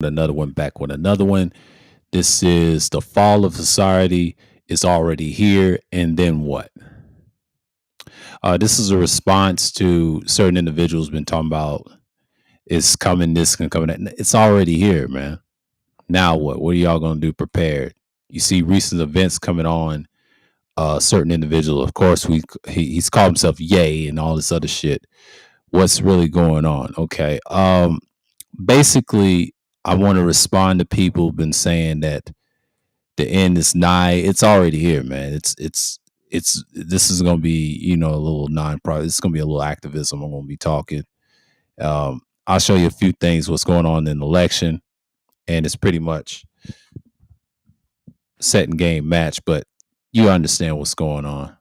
Another one, back with another one. This is the fall of society is already here, and then what? This is a response to certain individuals been talking about it's coming, this can come. It's already here, man. Now what? What are y'all gonna do? Prepared? You see recent events coming on. Certain individual, of course, he's called himself Yay and all this other shit. What's really going on? Okay. Basically, I want to respond to people who've been saying that the end is nigh. It's already here, man. It's this is gonna be, a little non-profit. It's gonna be a little activism. I'm gonna be talking. I'll show you a few things what's going on in the election, and it's pretty much set and game match, but you understand what's going on.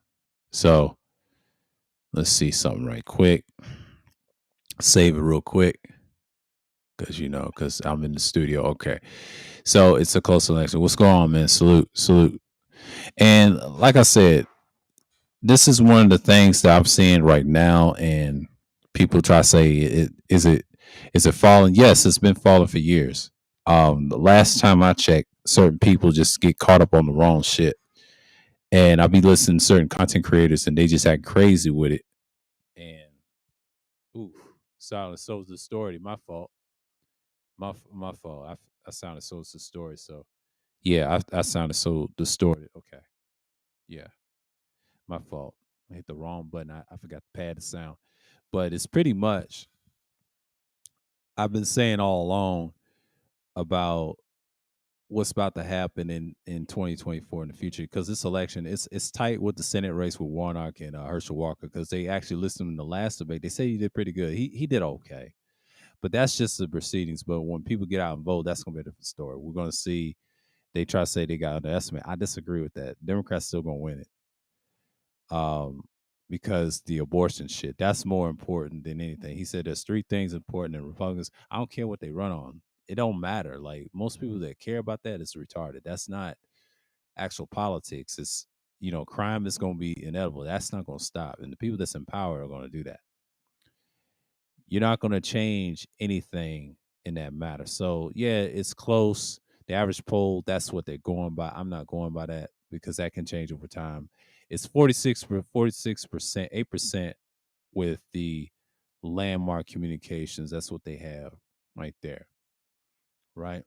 So let's see something right quick. Save it real quick. Because I'm in the studio. Okay. So it's a close election. What's going on, man? Salute, salute. And like I said, this is one of the things that I'm seeing right now, and people try to say, is it falling? Yes, it's been falling for years. The last time I checked, certain people just get caught up on the wrong shit, and I'll be listening to certain content creators, and they just act crazy with it. And ooh, silence so distorted. My fault. My fault. I sounded so distorted. So yeah, I sounded so distorted. Okay, yeah, my fault. I hit the wrong button. I forgot to pad the sound. But it's pretty much I've been saying all along about what's about to happen in 2024 in the future, because this election it's tight with the Senate race with Warnock and Herschel Walker, because they actually listened in the last debate. They say he did pretty good. He did okay, but that's just the proceedings. But when people get out and vote, that's gonna be a different story. We're gonna see. They try to say they got underestimate. I disagree with that. Democrats still gonna win it. Um, because the abortion shit, that's more important than anything. He said there's three things important in Republicans. I don't care what they run on. It don't matter. Like most people that care about that is retarded. That's not actual politics. It's crime is gonna be inevitable. That's not gonna stop. And the people that's in power are gonna do that. You're not gonna change anything in that matter. So yeah, it's close. The average poll, that's what they're going by. I'm not going by that because that can change over time. It's 46%, 8% with the landmark communications. That's what they have right there. Right.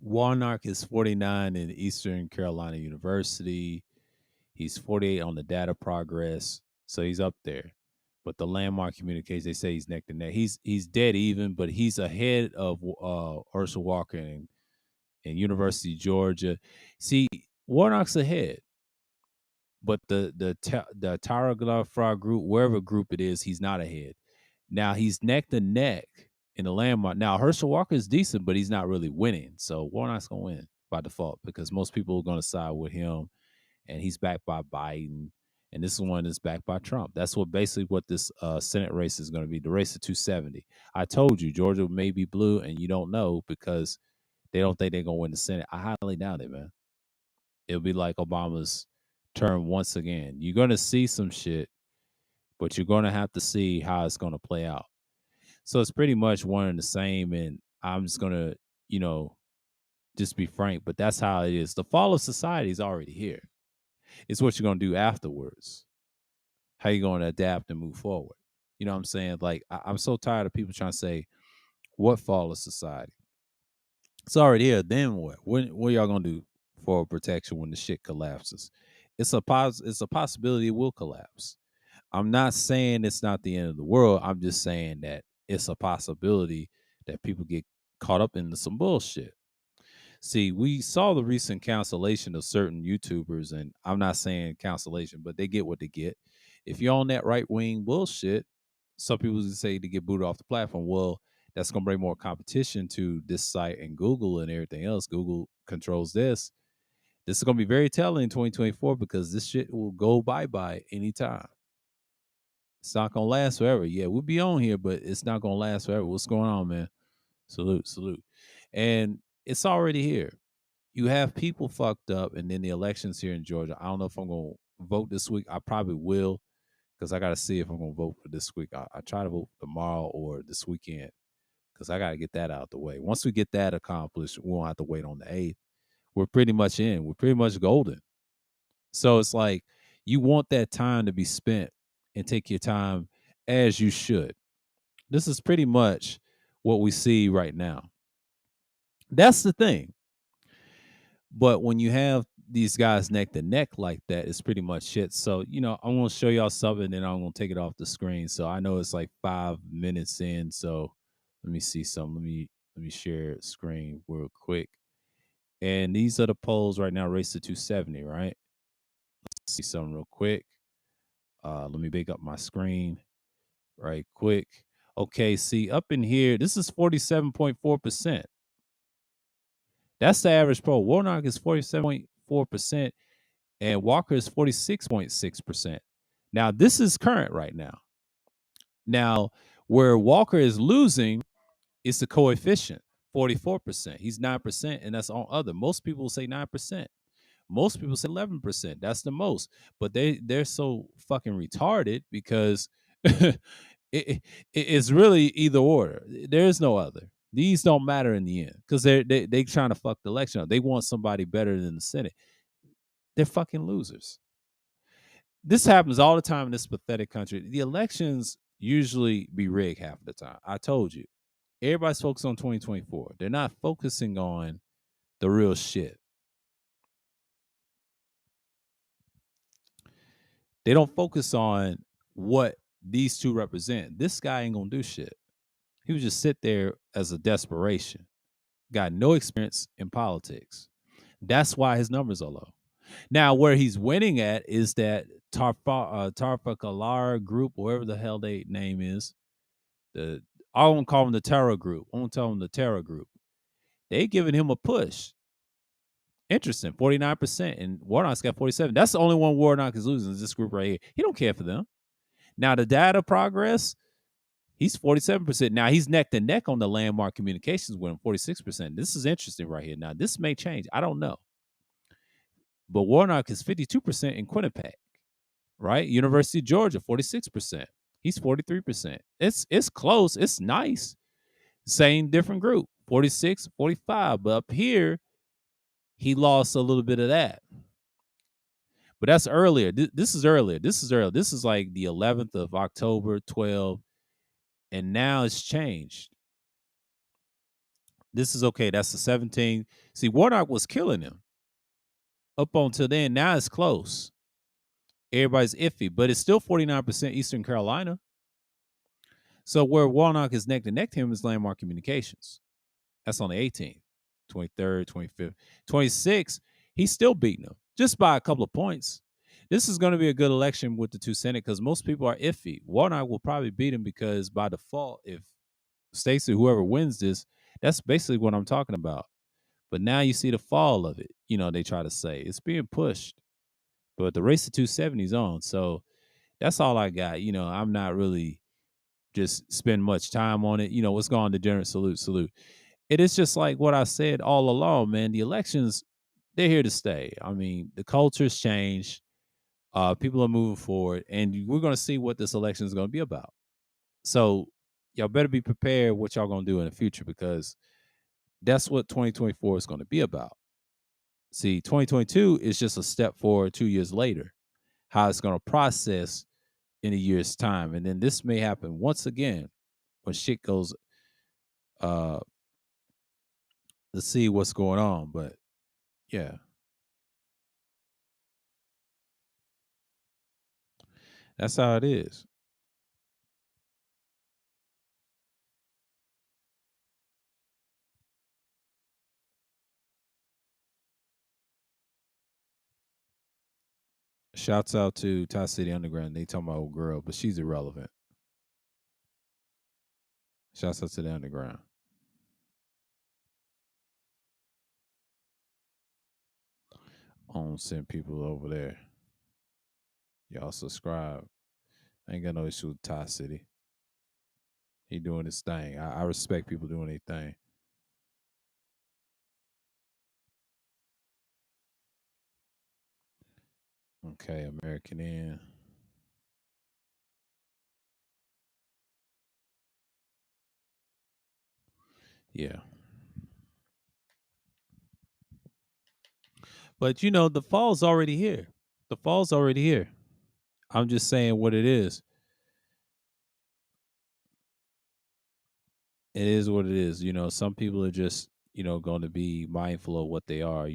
Warnock is 49 in Eastern Carolina University. He's 48 on the data progress. So he's up there. But the landmark communications, they say he's neck to neck. He's dead even, but he's ahead of Herschel Walker and University of Georgia. See, Warnock's ahead, but the Tarragon group, wherever group it is, he's not ahead. Now he's neck to neck in the landmark. Now Herschel Walker is decent, but he's not really winning. So Warnock's gonna win by default because most people are gonna side with him, and he's backed by Biden, and this one is backed by Trump. That's what this Senate race is going to be. The race to 270. I told you Georgia may be blue, and you don't know because they don't think they're going to win the Senate. I highly doubt it, man. It'll be like Obama's term once again. You're going to see some shit, but you're going to have to see how it's going to play out. So it's pretty much one and the same, and I'm just going to, just be frank, but that's how it is. The fall of society is already here. It's what you're going to do afterwards. How you going to adapt and move forward? You know what I'm saying? Like I'm so tired of people trying to say what fall of society. It's already here. Then what? What y'all gonna do for protection when the shit collapses? It's a possibility it will collapse. I'm not saying it's not the end of the world. I'm just saying that it's a possibility that people get caught up into some bullshit. See, we saw the recent cancellation of certain YouTubers, and I'm not saying cancellation, but they get what they get. If you're on that right wing bullshit, some people say to get booted off the platform. Well, that's going to bring more competition to this site and Google and everything else. Google controls this. This is going to be very telling in 2024 because this shit will go bye bye anytime. It's not going to last forever. Yeah, we'll be on here, but it's not going to last forever. What's going on, man? Salute, salute. And it's already here. You have people fucked up, and then the elections here in Georgia. I don't know if I'm going to vote this week. I probably will because I got to see if I'm going to vote for this week. I try to vote tomorrow or this weekend because I got to get that out the way. Once we get that accomplished, we won't have to wait on the 8th. We're pretty much in. We're pretty much golden. So it's like you want that time to be spent and take your time as you should. This is pretty much what we see right now. That's the thing. But when you have these guys neck to neck like that, it's pretty much shit. So, I'm gonna show y'all something and I'm gonna take it off the screen. So I know it's like 5 minutes in. So let me see something. Let me share screen real quick. And these are the polls right now, race to 270, right? Let's see something real quick. Let me big up my screen right quick. Okay, see up in here, this is 47.4%. That's the average poll. Warnock is 47.4%, and Walker is 46.6%. Now, this is current right now. Now, where Walker is losing is the coefficient, 44%. He's 9%, and that's on other. Most people say 9%. Most people say 11%. That's the most. But they're so fucking retarded because it's really either or. There is no other. These don't matter in the end because they trying to fuck the election up. They want somebody better than the Senate. They're fucking losers. This happens all the time in this pathetic country. The elections usually be rigged half of the time. I told you. Everybody's focused on 2024. They're not focusing on the real shit. They don't focus on what these two represent. This guy ain't gonna do shit. He would just sit there as a desperation. Got no experience in politics. That's why his numbers are low. Now, where he's winning at is that Tarfakalar group, whatever the hell they name is. I won't call them the Terror group. I won't tell them the Terror group. They giving him a push. Interesting, 49%, and Warnock's got 47. That's the only one Warnock is losing is this group right here. He don't care for them. Now the data progress, he's 47%. Now he's neck to neck on the landmark communications with him, 46%. This is interesting right here. Now this may change. I don't know. But Warnock is 52% in Quinnipiac, right? University of Georgia, 46%. He's 43%. It's close. It's nice. Same different group, 46, 45. But up here, he lost a little bit of that. But that's earlier. This is earlier. This is earlier. This is like the 11th of October, 12. And now it's changed. This is okay. That's the 17th. See, Warnock was killing him up until then. Now it's close. Everybody's iffy, but it's still 49% Eastern Carolina. So where Warnock is neck to neck to him is Landmark Communications. That's on the 18th, 23rd, 25th. 26th, he's still beating him just by a couple of points. This is going to be a good election with the two Senate because most people are iffy. Warnock will probably beat him because by default, if Stacey, whoever wins this, that's basically what I'm talking about. But now you see the fall of it. They try to say it's being pushed. But the race to 270 is on. So that's all I got. I'm not really just spend much time on it. What's going on, degenerate? Salute. It is just like what I said all along, man. The elections, they're here to stay. I mean, the culture's changed. People are moving forward, and we're going to see what this election is going to be about. So y'all better be prepared what y'all going to do in the future because that's what 2024 is going to be about. See, 2022 is just a step forward 2 years later, how it's going to process in a year's time. And then this may happen once again when shit goes, let's see what's going on. But yeah, that's how it is. Shouts out to Tie City Underground. They talking about old girl, but she's irrelevant. Shouts out to the Underground. I don't send people over there. Y'all subscribe. I ain't got no issue with Tie City. He doing his thing. I respect people doing their thing. Okay, American Inn. Yeah. But the fall's already here. The fall's already here. I'm just saying what it is. It is what it is. Some people are just, going to be mindful of what they are.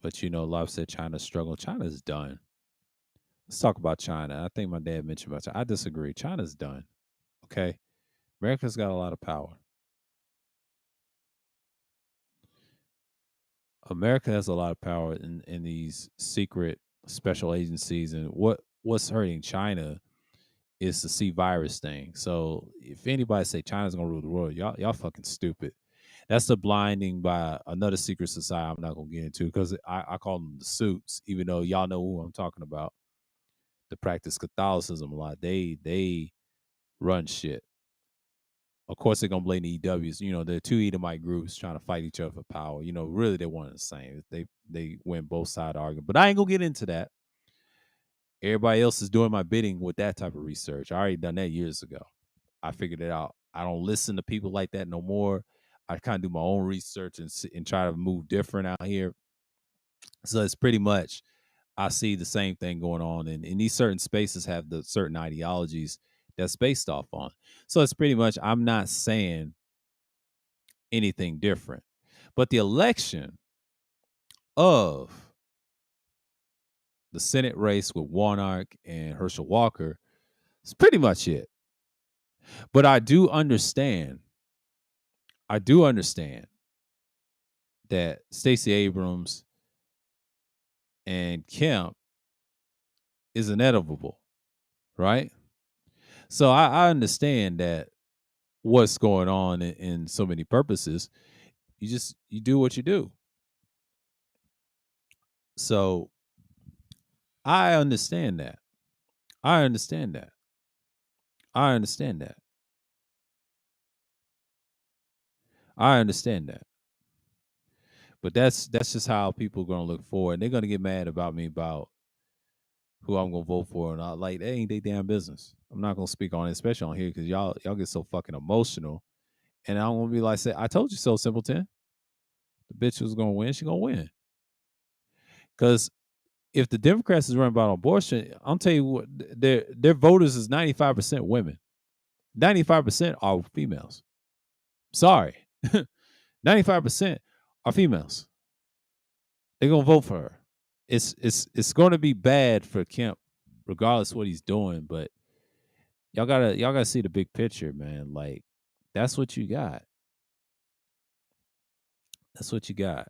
But Love said China's struggling. China's done. Let's talk about China. I think my dad mentioned about China. I disagree. China's done. Okay. America's got a lot of power. America has a lot of power in these secret special agencies, and what's hurting China is the C virus thing. So if anybody say China's gonna rule the world, y'all fucking stupid. That's the blinding by another secret society I'm not gonna get into because I call them the suits, even though y'all know who I'm talking about. The practice Catholicism a lot. They run shit. Of course, they're gonna blame the EWs. They're two Edomite groups trying to fight each other for power. Really, they're one and the same. They win both side argument. But I ain't gonna get into that. Everybody else is doing my bidding with that type of research. I already done that years ago. I figured it out. I don't listen to people like that no more. I kind of do my own research and try to move different out here. So it's pretty much I see the same thing going on, and these certain spaces have the certain ideologies that's based off on. So it's pretty much I'm not saying anything different. But the election of the Senate race with Warnock and Herschel Walker is pretty much it. But I do understand that Stacey Abrams and Kemp is inevitable, right? So I understand that what's going on in so many purposes. You do what you do. So I understand that. I understand that. I understand that. I understand that. But that's just how people are gonna look forward. And they're gonna get mad about me about who I'm gonna vote for, and I like that ain't they damn business. I'm not gonna speak on it, especially on here, because y'all get so fucking emotional. And I'm gonna be like, say, I told you so, Simpleton. The bitch was gonna win, she gonna win. Because if the Democrats is running about abortion, I'll tell you what, their voters is 95% women. 95% are females. Sorry. 95% are females. They're gonna vote for her. It's going to be bad for Kemp, regardless of what he's doing. But y'all gotta see the big picture, man. Like that's what you got. That's what you got.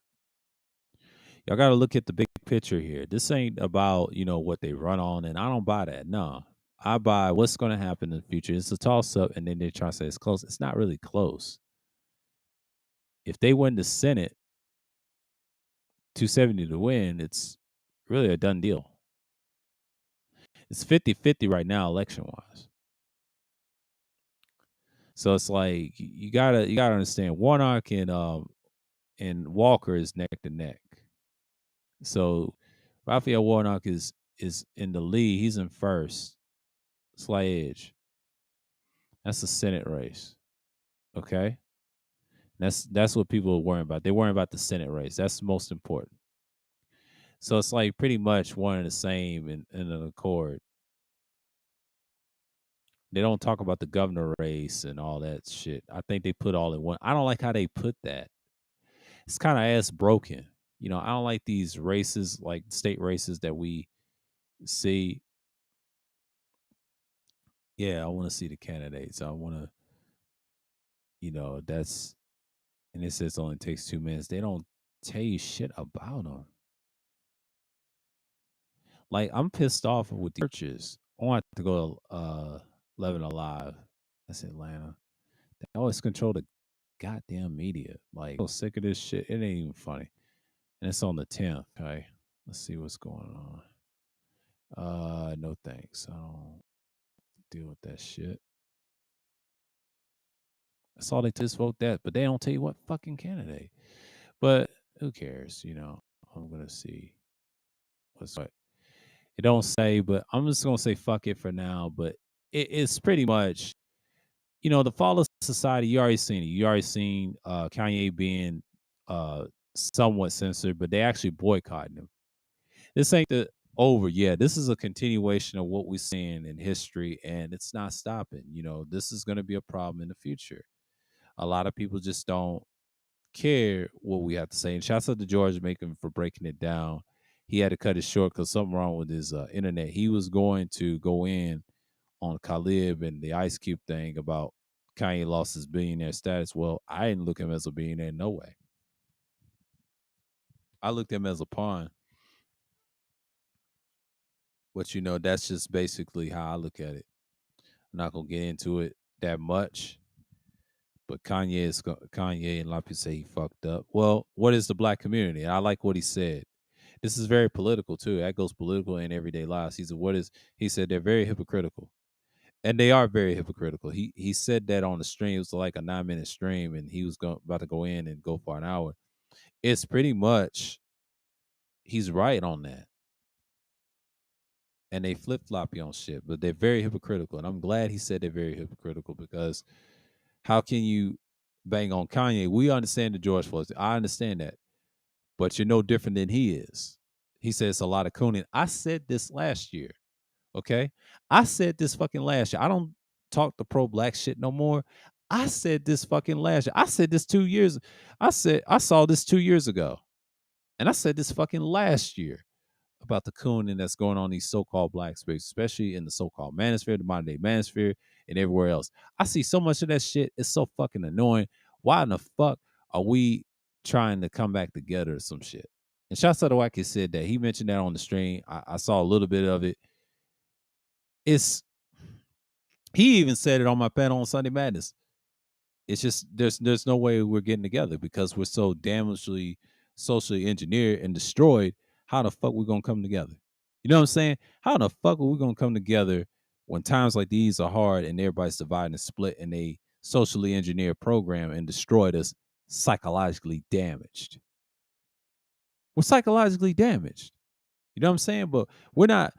Y'all gotta look at the big picture here. This ain't about what they run on, and I don't buy that. No, I buy what's going to happen in the future. It's a toss up, and then they try to say it's close. It's not really close. If they win the Senate, 270 to win, it's really a done deal. It's 50-50 right now, election wise. So it's like you gotta understand Warnock and Walker is neck to neck. So Raphael Warnock is in the lead. He's in first. Slight edge. That's the Senate race. Okay. That's what people are worrying about. They're worrying about the Senate race. That's most important. So it's like pretty much one and the same in an accord. They don't talk about the governor race and all that shit. I think they put all in one. I don't like how they put that. It's kind of ass broken. I don't like these races, like state races that we see. Yeah, I want to see the candidates. I want to, that's, and it says it only takes 2 minutes. They don't tell you shit about them. Like, I'm pissed off with the churches. I want to go to 11 Alive. That's Atlanta. They always control the goddamn media. Like, I'm so sick of this shit. It ain't even funny. And it's on the 10th. Okay. Let's see what's going on. No thanks. I don't deal with that shit. That's all they just vote that, but they don't tell you what fucking candidate. But who cares? I'm gonna see what's what. It don't say, but I'm just gonna say fuck it for now. But it's pretty much, the fall of society. You already seen it. You already seen Kanye being uh somewhat censored, but they actually boycotting him. This ain't the over. Yeah, this is a continuation of what we're seeing in history, and it's not stopping. This is going to be a problem in the future. A lot of people just don't care what we have to say. And shouts out to George Macon for breaking it down. He had to cut it short because something wrong with his internet. He was going to go in on Khalib and the Ice Cube thing about Kanye lost his billionaire status. Well, I didn't look at him as a billionaire, no way. I looked at him as a pawn. But that's just basically how I look at it. I'm not gonna get into it that much. But Kanye and a lot of people say he fucked up. Well, what is the black community? I like what he said. This is very political too. That goes political in everyday lives. He said they're very hypocritical. And they are very hypocritical. He said that on the stream. It was like a 9-minute stream, and he was about to go in and go for an hour. It's pretty much he's right on that. And they flip flop you on shit, but they're very hypocritical. And I'm glad he said they're very hypocritical because how can you bang on Kanye? We understand the George Floyd. I understand that, but you're no different than he is. He says a lot of cooning. I said this last year. Okay, I said this fucking last year. I don't talk the pro black shit no more. I said this fucking last year. I said this 2 years. I saw this 2 years ago, and I said this fucking last year about the cooning that's going on in these so-called black spaces, especially in the so-called manosphere, the modern day manosphere, and everywhere else. I see so much of that shit. It's so fucking annoying. Why in the fuck are we trying to come back together or some shit? And shouts out to Wacky said that. He mentioned that on the stream. I saw a little bit of it. It's He even said it on my panel on Sunday Madness. It's just there's no way we're getting together because we're so damagely socially engineered and destroyed. How the fuck we gonna come together? You know what I'm saying? How the fuck are we gonna come together when times like these are hard and everybody's divided and split and they socially engineered program and destroyed us, psychologically damaged? We're psychologically damaged. You know what I'm saying? But we're not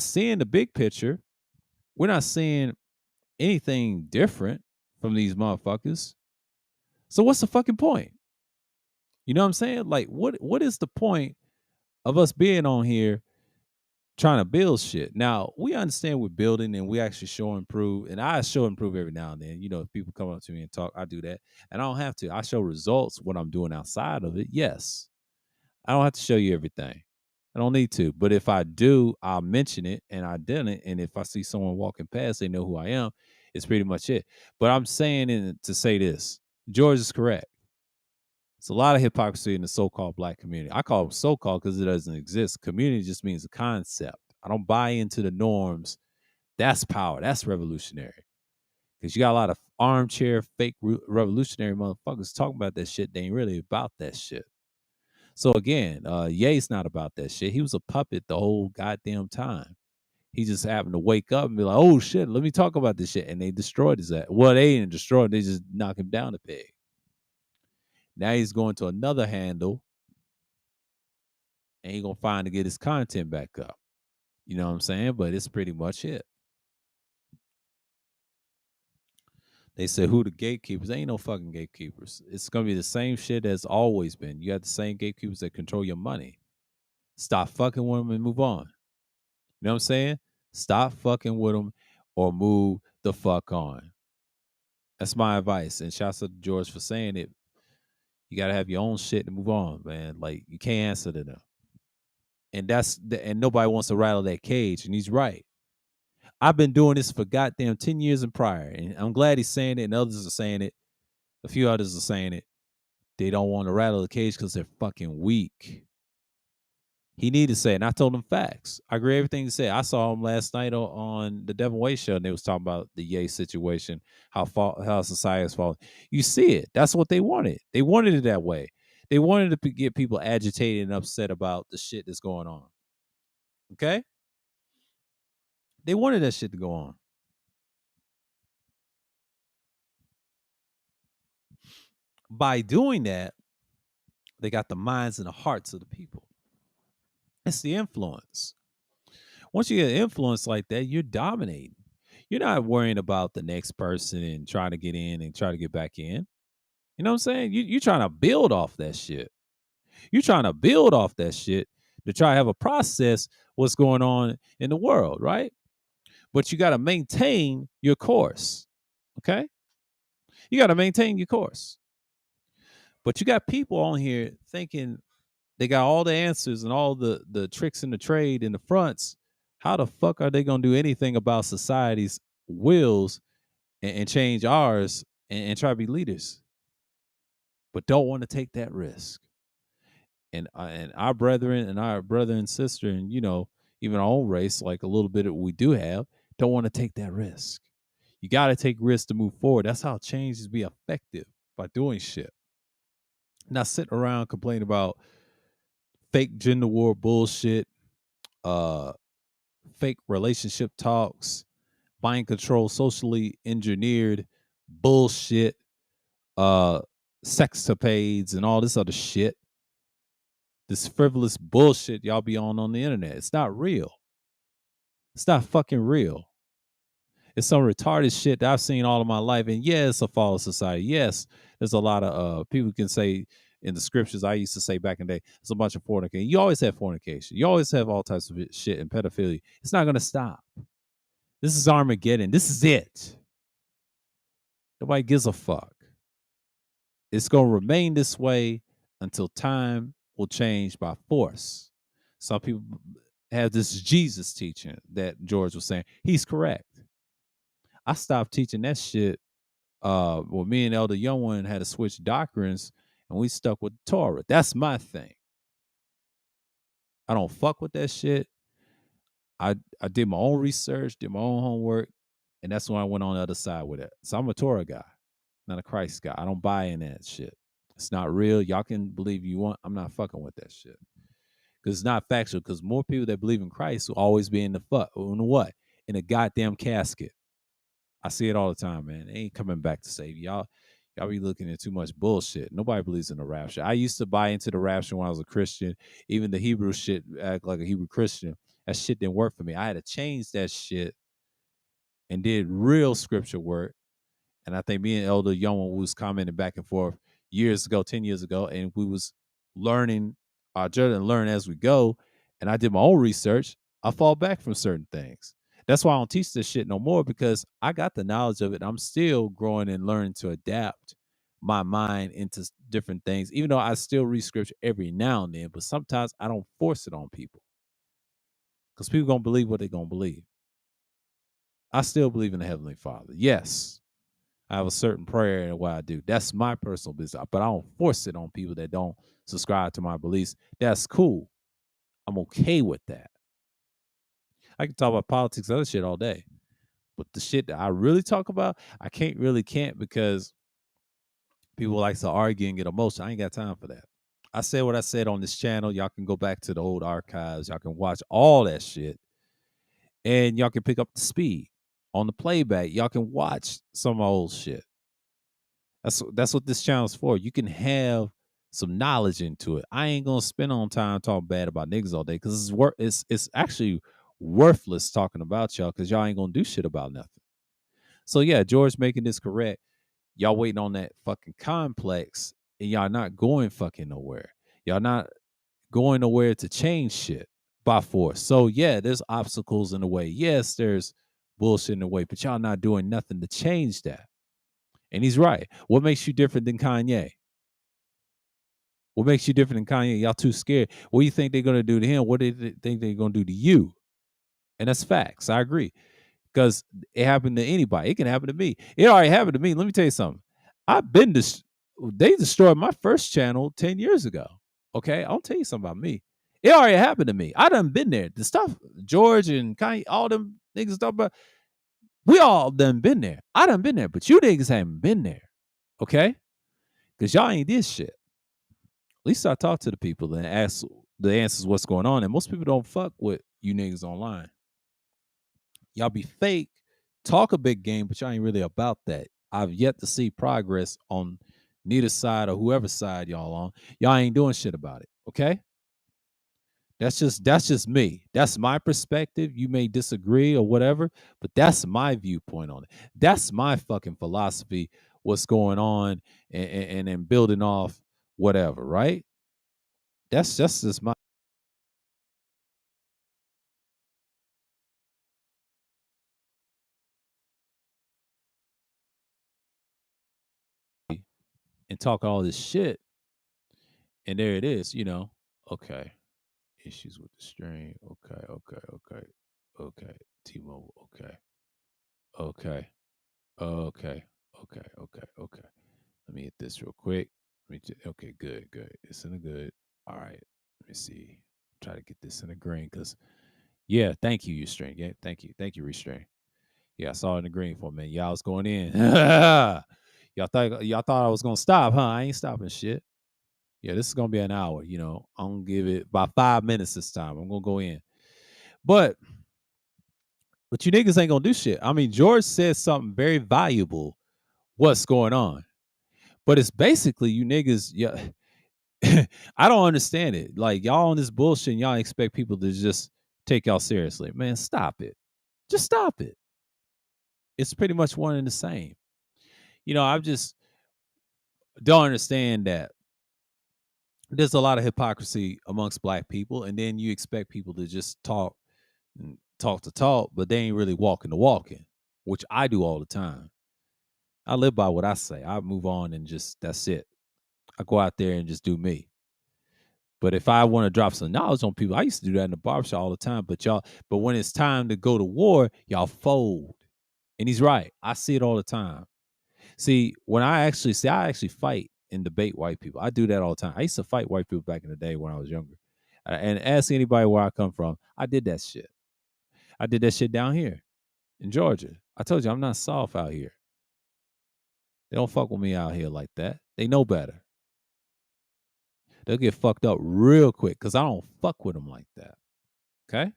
seeing the big picture. We're not seeing anything different from these motherfuckers. So what's the fucking point? You know what I'm saying? Like what is the point of us being on here trying to build shit? Now, we understand we're building and we actually show and prove, and I show and prove every now and then. If people come up to me and talk, I do that. And I don't have to. I show results what I'm doing outside of it. Yes. I don't have to show you everything. I don't need to. But if I do, I'll mention it and I didn't. And if I see someone walking past, they know who I am. It's pretty much it. But I'm saying to say this. George is correct. It's a lot of hypocrisy in the so-called black community. I call it so-called because it doesn't exist. Community just means a concept. I don't buy into the norms. That's power. That's revolutionary. Because you got a lot of armchair fake revolutionary motherfuckers talking about that shit. They ain't really about that shit. So again, Ye's not about that shit. He was a puppet the whole goddamn time. He just happened to wake up and be like, "Oh shit, let me talk about this shit," and they destroyed his ass. Well, they didn't destroy it; they just knocked him down a peg. Now he's going to another handle, and he gonna find to get his content back up. You know what I'm saying? But it's pretty much it. They said, "Who the gatekeepers?" There ain't no fucking gatekeepers. It's gonna be the same shit as always been. You got the same gatekeepers that control your money. Stop fucking with them and move on. You know what I'm saying? Stop fucking with them or move the fuck on. That's my advice. And shouts out to George for saying it. You gotta have your own shit to move on, man. Like you can't answer to them. And nobody wants to rattle that cage. And he's right. I've been doing this for goddamn 10 years and prior. And I'm glad he's saying it, and others are saying it. A few others are saying it. They don't want to rattle the cage because they're fucking weak. He needed to say it, and I told him facts. I agree with everything he said. I saw him last night on the Devin Wade show, and they was talking about the Ye situation, how society is falling. You see it. That's what they wanted. They wanted it that way. They wanted to get people agitated and upset about the shit that's going on. Okay? They wanted that shit to go on. By doing that, they got the minds and the hearts of the people. It's the influence. Once you get influence like that, you're dominating. You're not worrying about the next person and trying to get in and try to get back in. You know what I'm saying? You trying to build off that shit. You're trying to build off that shit to try to have a process what's going on in the world, right? But you got to maintain your course. Okay? You got to maintain your course. But you got people on here thinking they got all the answers and all the tricks in the trade in the fronts. How the fuck are they gonna do anything about society's wills and change ours and try to be leaders? But don't want to take that risk. And our brethren and our brother and sister, and even our own race, like a little bit of what we do have, don't want to take that risk. You got to take risks to move forward. That's how change is be effective, by doing shit. Not sitting around complaining about fake gender war bullshit, uh, fake relationship talks, mind control, socially engineered bullshit, uh, sexcapades, and all this other shit. This frivolous bullshit y'all be on the internet. It's not real. It's not fucking real. It's some retarded shit that I've seen all of my life. And yeah, it's a fallen society. Yes, there's a lot of people can say in the scriptures I used to say back in the day, it's a bunch of fornication. You always have fornication. You always have all types of shit and pedophilia. It's not gonna stop. This is Armageddon. This is it. Nobody gives a fuck. It's gonna remain this way until time will change by force. Some people have this Jesus teaching that George was saying. He's correct. I stopped teaching that shit. Well, me and Elder Young One had to switch doctrines, and we stuck with Torah. That's my thing. I don't fuck with that shit. I did my own research, did my own homework, and that's when I went on the other side with it. So I'm a Torah guy, not a Christ guy. I don't buy in that shit. It's not real. Y'all can believe you want. I'm not fucking with that shit. Because it's not factual. Because more people that believe in Christ will always be in the what? In a goddamn casket. I see it all the time, man. They ain't coming back to save y'all. Y'all be looking at too much bullshit. Nobody believes in the rapture. I used to buy into the rapture when I was a Christian. Even the Hebrew shit, act like a Hebrew Christian. That shit didn't work for me. I had to change that shit and did real scripture work. And I think me and Elder Young was commenting back and forth years ago, 10 years ago, and we was learning our journey and learn as we go. And I did my own research. I fall back from certain things. That's why I don't teach this shit no more, because I got the knowledge of it. I'm still growing and learning to adapt my mind into different things, even though I still read scripture every now and then, but sometimes I don't force it on people because people gonna believe what they're gonna believe. I still believe in the Heavenly Father. Yes, I have a certain prayer in what I do. That's my personal business, but I don't force it on people that don't subscribe to my beliefs. That's cool. I'm okay with that. I can talk about politics, other shit all day, but the shit that I really talk about, I can't because people like to argue and get emotional. I ain't got time for that. I said what I said on this channel. Y'all can go back to the old archives. Y'all can watch all that shit, and y'all can pick up the speed on the playback. Y'all can watch some old shit. That's what this channel's for. You can have some knowledge into it. I ain't gonna spend on time talking bad about niggas all day because it's actually worthless talking about y'all because y'all ain't gonna do shit about nothing. So yeah, George making this correct. Y'all waiting on that fucking complex and y'all not going fucking nowhere. Y'all not going nowhere to change shit by force. So yeah, there's obstacles in the way. Yes, there's bullshit in the way, but y'all not doing nothing to change that. And he's right. What makes you different than Kanye? What makes you different than Kanye? Y'all too scared. What do you think they're gonna do to him? What do they think they're gonna do to you? And that's facts. I agree. Because it happened to anybody. It can happen to me. It already happened to me. Let me tell you something. They destroyed my first channel 10 years ago. Okay? I'll tell you something about me. It already happened to me. I done been there. The stuff George and Kanye, all them niggas talk about, we all done been there. I done been there, but you niggas haven't been there. Okay? Because y'all ain't this shit. At least I talk to the people and ask the answers what's going on. And most people don't fuck with you niggas online. Y'all be fake, talk a big game, but y'all ain't really about that. I've yet to see progress on neither side or whoever side y'all on. Y'all ain't doing shit about it. Okay? That's just me. That's my perspective. You may disagree or whatever, but that's my viewpoint on it. That's my fucking philosophy. What's going on and building off whatever, right? That's just my and talk all this shit, and there it is. Okay, issues with the stream. Okay, okay, okay, okay. T-Mobile. Okay, okay, okay, okay, okay, okay. Let me hit this real quick. Okay, good, good. It's in the good. All right. Let me see. Try to get this in the green because yeah, thank you, Restrain. Yeah, thank you, Restrain. Yeah, I saw it in the green for a minute. Y'all was going in. y'all thought I was gonna stop, huh? I ain't stopping shit. Yeah, this is gonna be an hour. I'm gonna give it about 5 minutes this time. I'm gonna go in, but you niggas ain't gonna do shit. I mean, George said something very valuable. What's going on? But it's basically you niggas. Yeah, I don't understand it. Like y'all on this bullshit, and y'all expect people to just take y'all seriously. Man, stop it. Just stop it. It's pretty much one and the same. I just don't understand that there's a lot of hypocrisy amongst black people, and then you expect people to just talk and talk to talk, but they ain't really walking the walking, which I do all the time. I live by what I say. I move on and just that's it. I go out there and just do me. But if I want to drop some knowledge on people, I used to do that in the barbershop all the time. But when it's time to go to war, y'all fold. And he's right. I see it all the time. See, I actually fight and debate white people. I do that all the time. I used to fight white people back in the day when I was younger. And ask anybody where I come from, I did that shit. I did that shit down here in Georgia. I told you I'm not soft out here. They don't fuck with me out here like that. They know better. They'll get fucked up real quick because I don't fuck with them like that. Okay?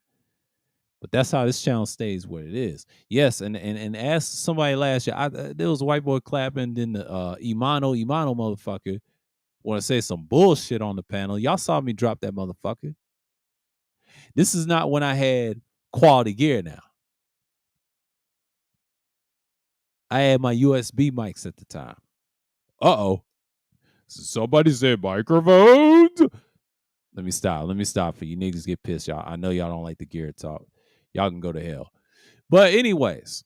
But that's how this channel stays what it is. Yes, and as somebody last year, there was a white boy clapping, then the Imano motherfucker want to say some bullshit on the panel. Y'all saw me drop that motherfucker. This is not when I had quality gear now. I had my USB mics at the time. Uh-oh. Somebody said microphones. Let me stop. Let me stop for you niggas get pissed, y'all. I know y'all don't like the gear talk. Y'all can go to hell. But anyways,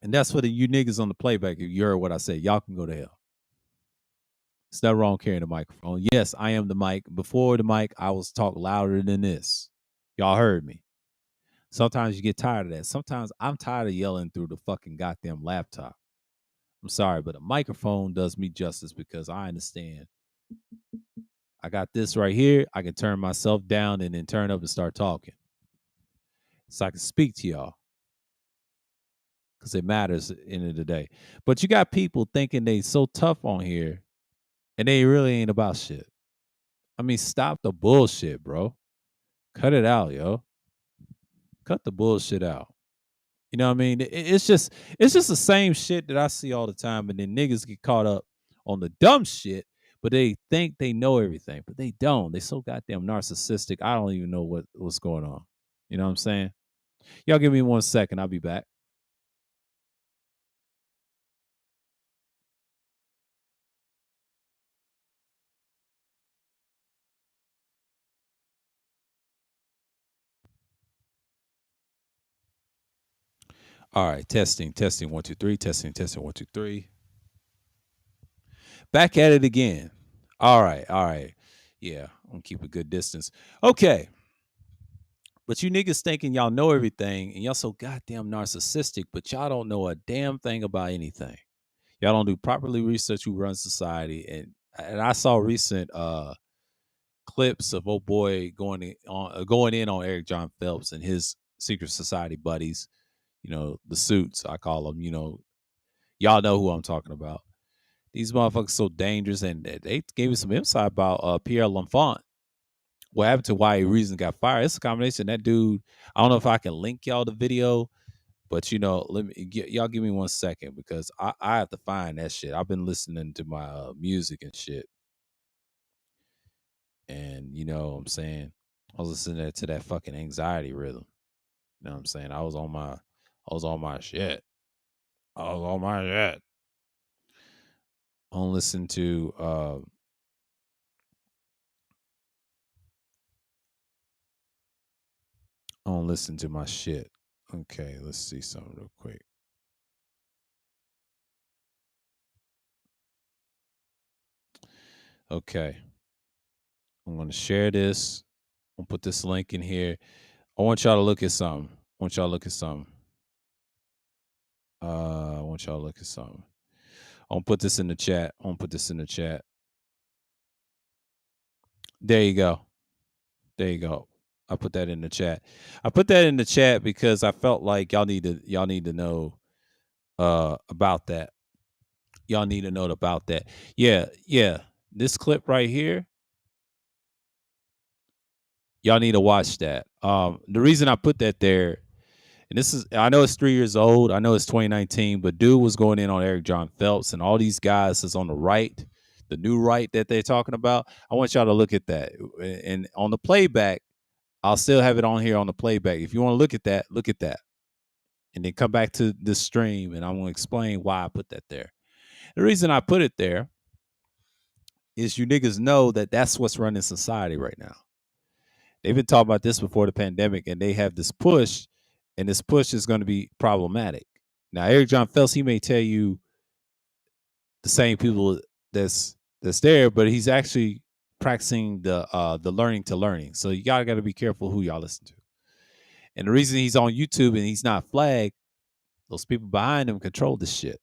and that's for the you niggas on the playback. If you heard what I said, y'all can go to hell. It's not wrong carrying the microphone. Yes, I am the mic. Before the mic, I was talk louder than this. Y'all heard me. Sometimes you get tired of that. Sometimes I'm tired of yelling through the fucking goddamn laptop. I'm sorry, but a microphone does me justice because I understand. I got this right here. I can turn myself down and then turn up and start talking. So I can speak to y'all because it matters at the end of the day. But you got people thinking they so tough on here and they really ain't about shit. I mean, stop the bullshit, bro. Cut it out, yo. Cut the bullshit out. You know what I mean? It's just the same shit that I see all the time, and then niggas get caught up on the dumb shit, but they think they know everything, but they don't. They so goddamn narcissistic. I don't even know what's going on. You know what I'm saying? Y'all give me 1 second. I'll be back. All right, testing, 1 2 3, testing, 1 2 3. Back at it again. All right. Yeah, I'm gonna keep a good distance. Okay. But you niggas thinking y'all know everything and y'all so goddamn narcissistic, but y'all don't know a damn thing about anything. Y'all don't do properly research who runs society. And I saw recent clips of old boy going in on Eric John Phelps and his secret society buddies. The suits I call them. Y'all know who I'm talking about. These motherfuckers so dangerous, and they gave me some insight about Pierre L'Enfant. What happened to why Reason got fired? It's a combination. That dude. I don't know if I can link y'all the video, but let me y'all give me 1 second because I have to find that shit. I've been listening to my music and shit, and you know what I'm saying. I was listening to that fucking anxiety rhythm. You know what I'm saying? I was on my shit. I was on my shit. I don't listen to I don't listen to my shit. Okay, let's see something real quick. Okay. I'm gonna share this. I'm gonna put this link in here. I want y'all to look at something. I want y'all to look at something. I want y'all to look at something. I'm gonna put this in the chat. I'm gonna put this in the chat. There you go. There you go. I put that in the chat. I put that in the chat because I felt like y'all need to know about that. Y'all need to know about that. Yeah, yeah. This clip right here, y'all need to watch that. The reason I put that there, and this is, I know it's 3 years old. I know it's 2019, but dude was going in on Eric John Phelps and all these guys is on the right, the new right that they're talking about. I want y'all to look at that. And on the playback, I'll still have it on here on the playback. If you want to look at that, look at that. And then come back to this stream and I'm going to explain why I put that there. The reason I put it there is you niggas know that that's what's running society right now. They've been talking about this before the pandemic, and they have this push, and this push is going to be problematic. Now, Eric John Phelps, he may tell you the same people that's there, but he's actually practicing the learning to learning. So you gotta be careful who y'all listen to. And the reason he's on YouTube and he's not flagged, those people behind him control this shit.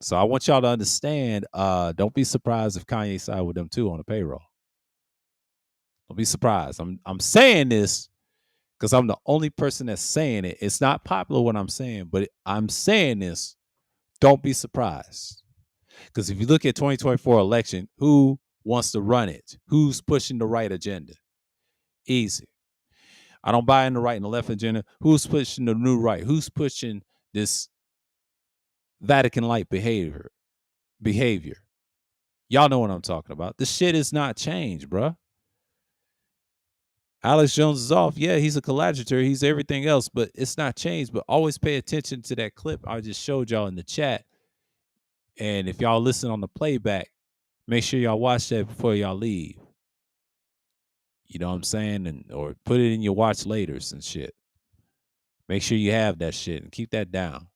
So I want y'all to understand. Don't be surprised if Kanye side with them too on the payroll. Don't be surprised. I'm saying this because I'm the only person that's saying it. It's not popular what I'm saying, but I'm saying this. Don't be surprised. Because if you look at 2024 election, who wants to run it? Who's pushing the right agenda? Easy. I don't buy in the right and the left agenda. Who's pushing the new right? Who's pushing this Vatican-like behavior? Y'all know what I'm talking about. This shit is not changed, bruh. Alex Jones is off. Yeah, he's a collaborator. He's everything else, but it's not changed. But always pay attention to that clip I just showed y'all in the chat. And if y'all listen on the playback, make sure y'all watch that before y'all leave. You know what I'm saying? And or put it in your watch laters and shit. Make sure you have that shit and keep that down.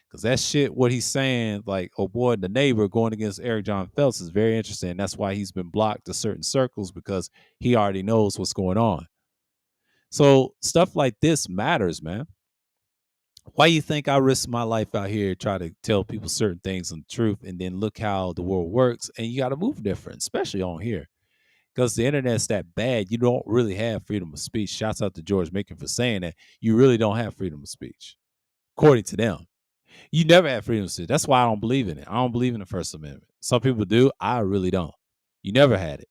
Cause that shit, what he's saying, like, oh boy, the neighbor going against Eric John Phelps is very interesting. That's why he's been blocked to certain circles because he already knows what's going on. So stuff like this matters, man. Why you think I risk my life out here try to tell people certain things and truth, and then look how the world works, and you got to move different, especially on here, because the internet's that bad. You don't really have freedom of speech. Shouts out to George Mikan for saying that. You really don't have freedom of speech, according to them. You never have freedom of speech. That's why I don't believe in it. I don't believe in the First Amendment. Some people do. I really don't. You never had it.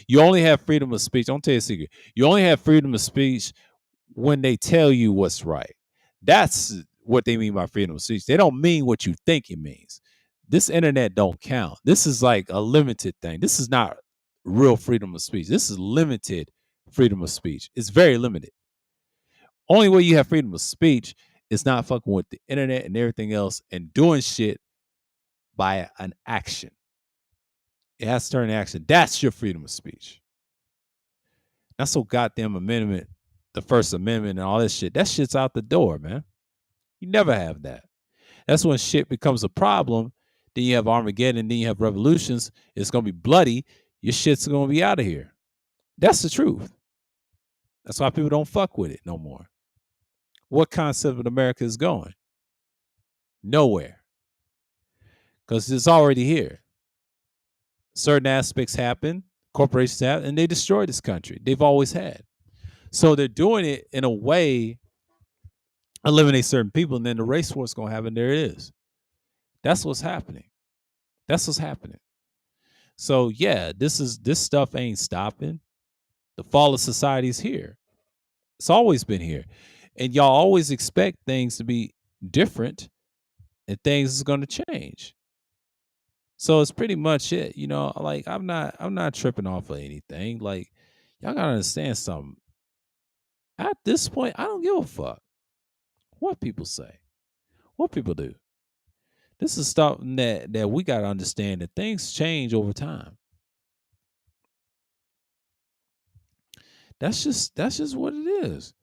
You only have freedom of speech. I'll tell you a secret. You only have freedom of speech when they tell you what's right. That's what they mean by freedom of speech. They don't mean what you think it means. This internet don't count. This is like a limited thing. This is not real freedom of speech. This is limited freedom of speech. It's very limited. Only way you have freedom of speech is not fucking with the internet and everything else and doing shit by an action. It has to turn to action. That's your freedom of speech. That's so goddamn amendment, the First Amendment and all this shit. That shit's out the door, man. You never have that. That's when shit becomes a problem. Then you have Armageddon, then you have revolutions. It's gonna be bloody. Your shit's gonna be out of here. That's the truth. That's why people don't fuck with it no more. What concept of America is going? Nowhere. Because it's already here. Certain aspects happen, corporations have, and they destroy this country. They've always had. So they're doing it in a way, eliminate certain people, and then the race war is gonna happen. There it is. That's what's happening. That's what's happening. So yeah, this stuff ain't stopping. The fall of society is here. It's always been here. And y'all always expect things to be different and things is going to change. So it's pretty much it, like I'm not tripping off of anything. Like Y'all gotta understand something. At this point, I don't give a fuck what people say, what people do. This is something that we gotta understand that things change over time. That's just what it is.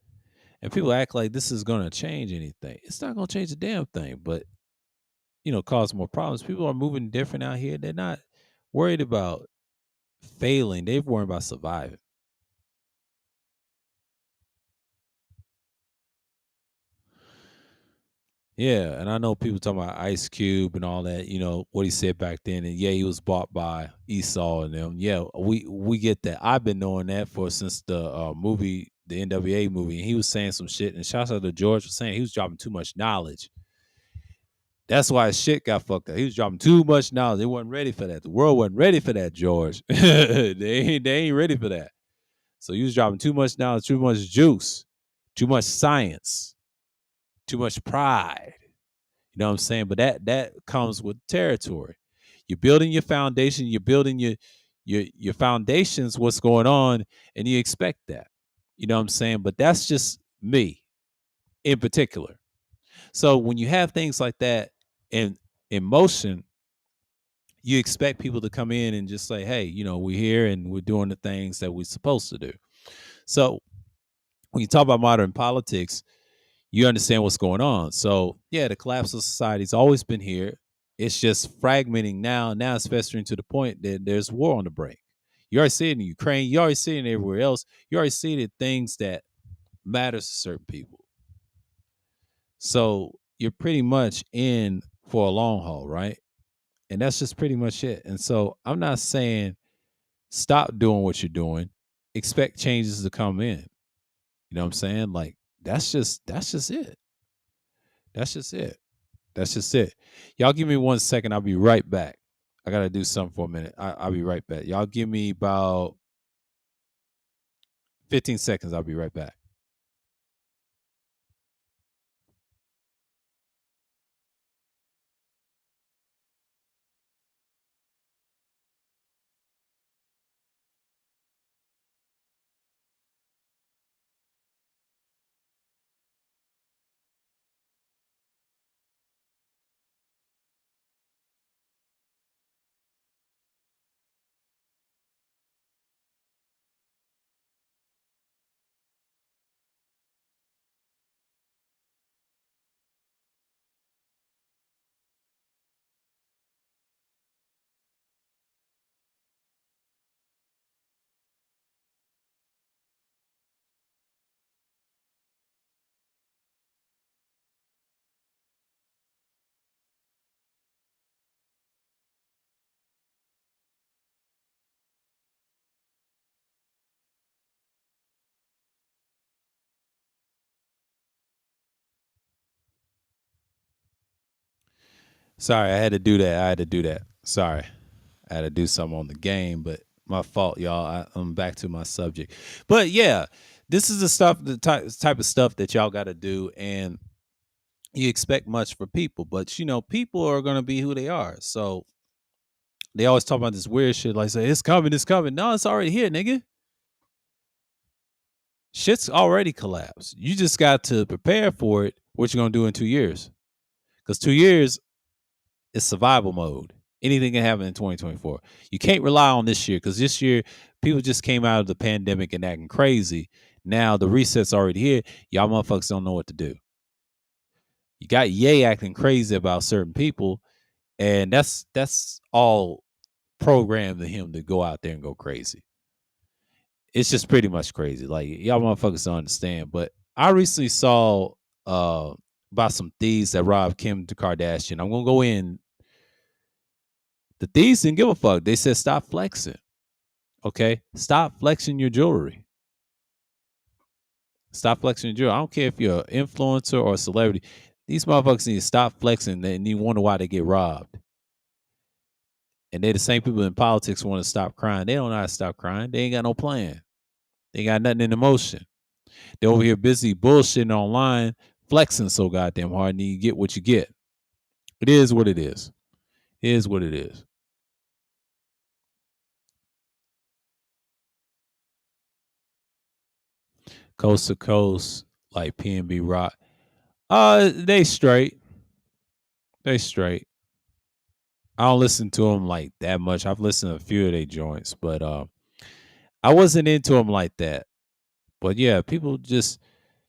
And people act like this is gonna change anything. It's not gonna change a damn thing, but cause more problems. People are moving different out here. They're not worried about failing. They're worried about surviving. Yeah, and I know people talking about Ice Cube and all that, what he said back then. And yeah, he was bought by Esau and them. Yeah, we get that. I've been knowing that for since the movie, the NWA movie, and he was saying some shit. And shouts out to George for saying he was dropping too much knowledge. That's why his shit got fucked up. He was dropping too much knowledge. They wasn't ready for that. The world wasn't ready for that, George. they ain't ready for that. So he was dropping too much knowledge, too much juice, too much science, too much pride. You know what I'm saying? But that comes with territory. You're building your foundation. You're building your foundations. What's going on, and you expect that. You know what I'm saying? But that's just me in particular. So when you have things like that in motion, you expect people to come in and just say, "Hey, we're here and we're doing the things that we're supposed to do." So when you talk about modern politics, you understand what's going on. So yeah, the collapse of society's always been here. It's just fragmenting now. Now it's festering to the point that there's war on the break. You already see it in Ukraine. You already see it everywhere else. You already see it in things that matters to certain people. So you're pretty much in for a long haul, right? And that's just pretty much it. And so I'm not saying stop doing what you're doing. Expect changes to come in. You know what I'm saying? Like that's just it. That's just it. That's just it. Y'all give me 1 second. I'll be right back. I gotta do something for a minute. I'll be right back. Y'all give me about 15 seconds. I'll be right back. Sorry, I had to do that. I had to do that. Sorry, I had to do something on the game, but my fault, y'all. I'm back to my subject. But yeah, this is the type of stuff that y'all got to do, and you expect much for people, but people are gonna be who they are. So they always talk about this weird shit, like say it's coming, it's coming. No, it's already here, nigga. Shit's already collapsed. You just got to prepare for it. What you're gonna do in 2 years? Because 2 years is survival mode. Anything can happen in 2024. You can't rely on this year because this year people just came out of the pandemic and acting crazy. Now the reset's already here. Y'all motherfuckers don't know what to do. You got Ye acting crazy about certain people, and that's all programmed to him to go out there and go crazy. It's just pretty much crazy. Like y'all motherfuckers don't understand. But I recently saw uh about some thieves that robbed Kim Kardashian. I'm gonna go in. The thieves didn't give a fuck. They said stop flexing. Okay? Stop flexing your jewelry. Stop flexing your jewelry. I don't care if you're an influencer or a celebrity. These motherfuckers need to stop flexing and you wonder why they get robbed. And they're the same people in politics who want to stop crying. They don't know how to stop crying. They ain't got no plan. They ain't got nothing in motion. They're over here busy bullshitting online, flexing so goddamn hard, and you get what you get. It is what it is. It is what it is. Coast to Coast, like PNB Rock. They straight. They straight. I don't listen to them like that much. I've listened to a few of their joints, but I wasn't into them like that. But yeah, people just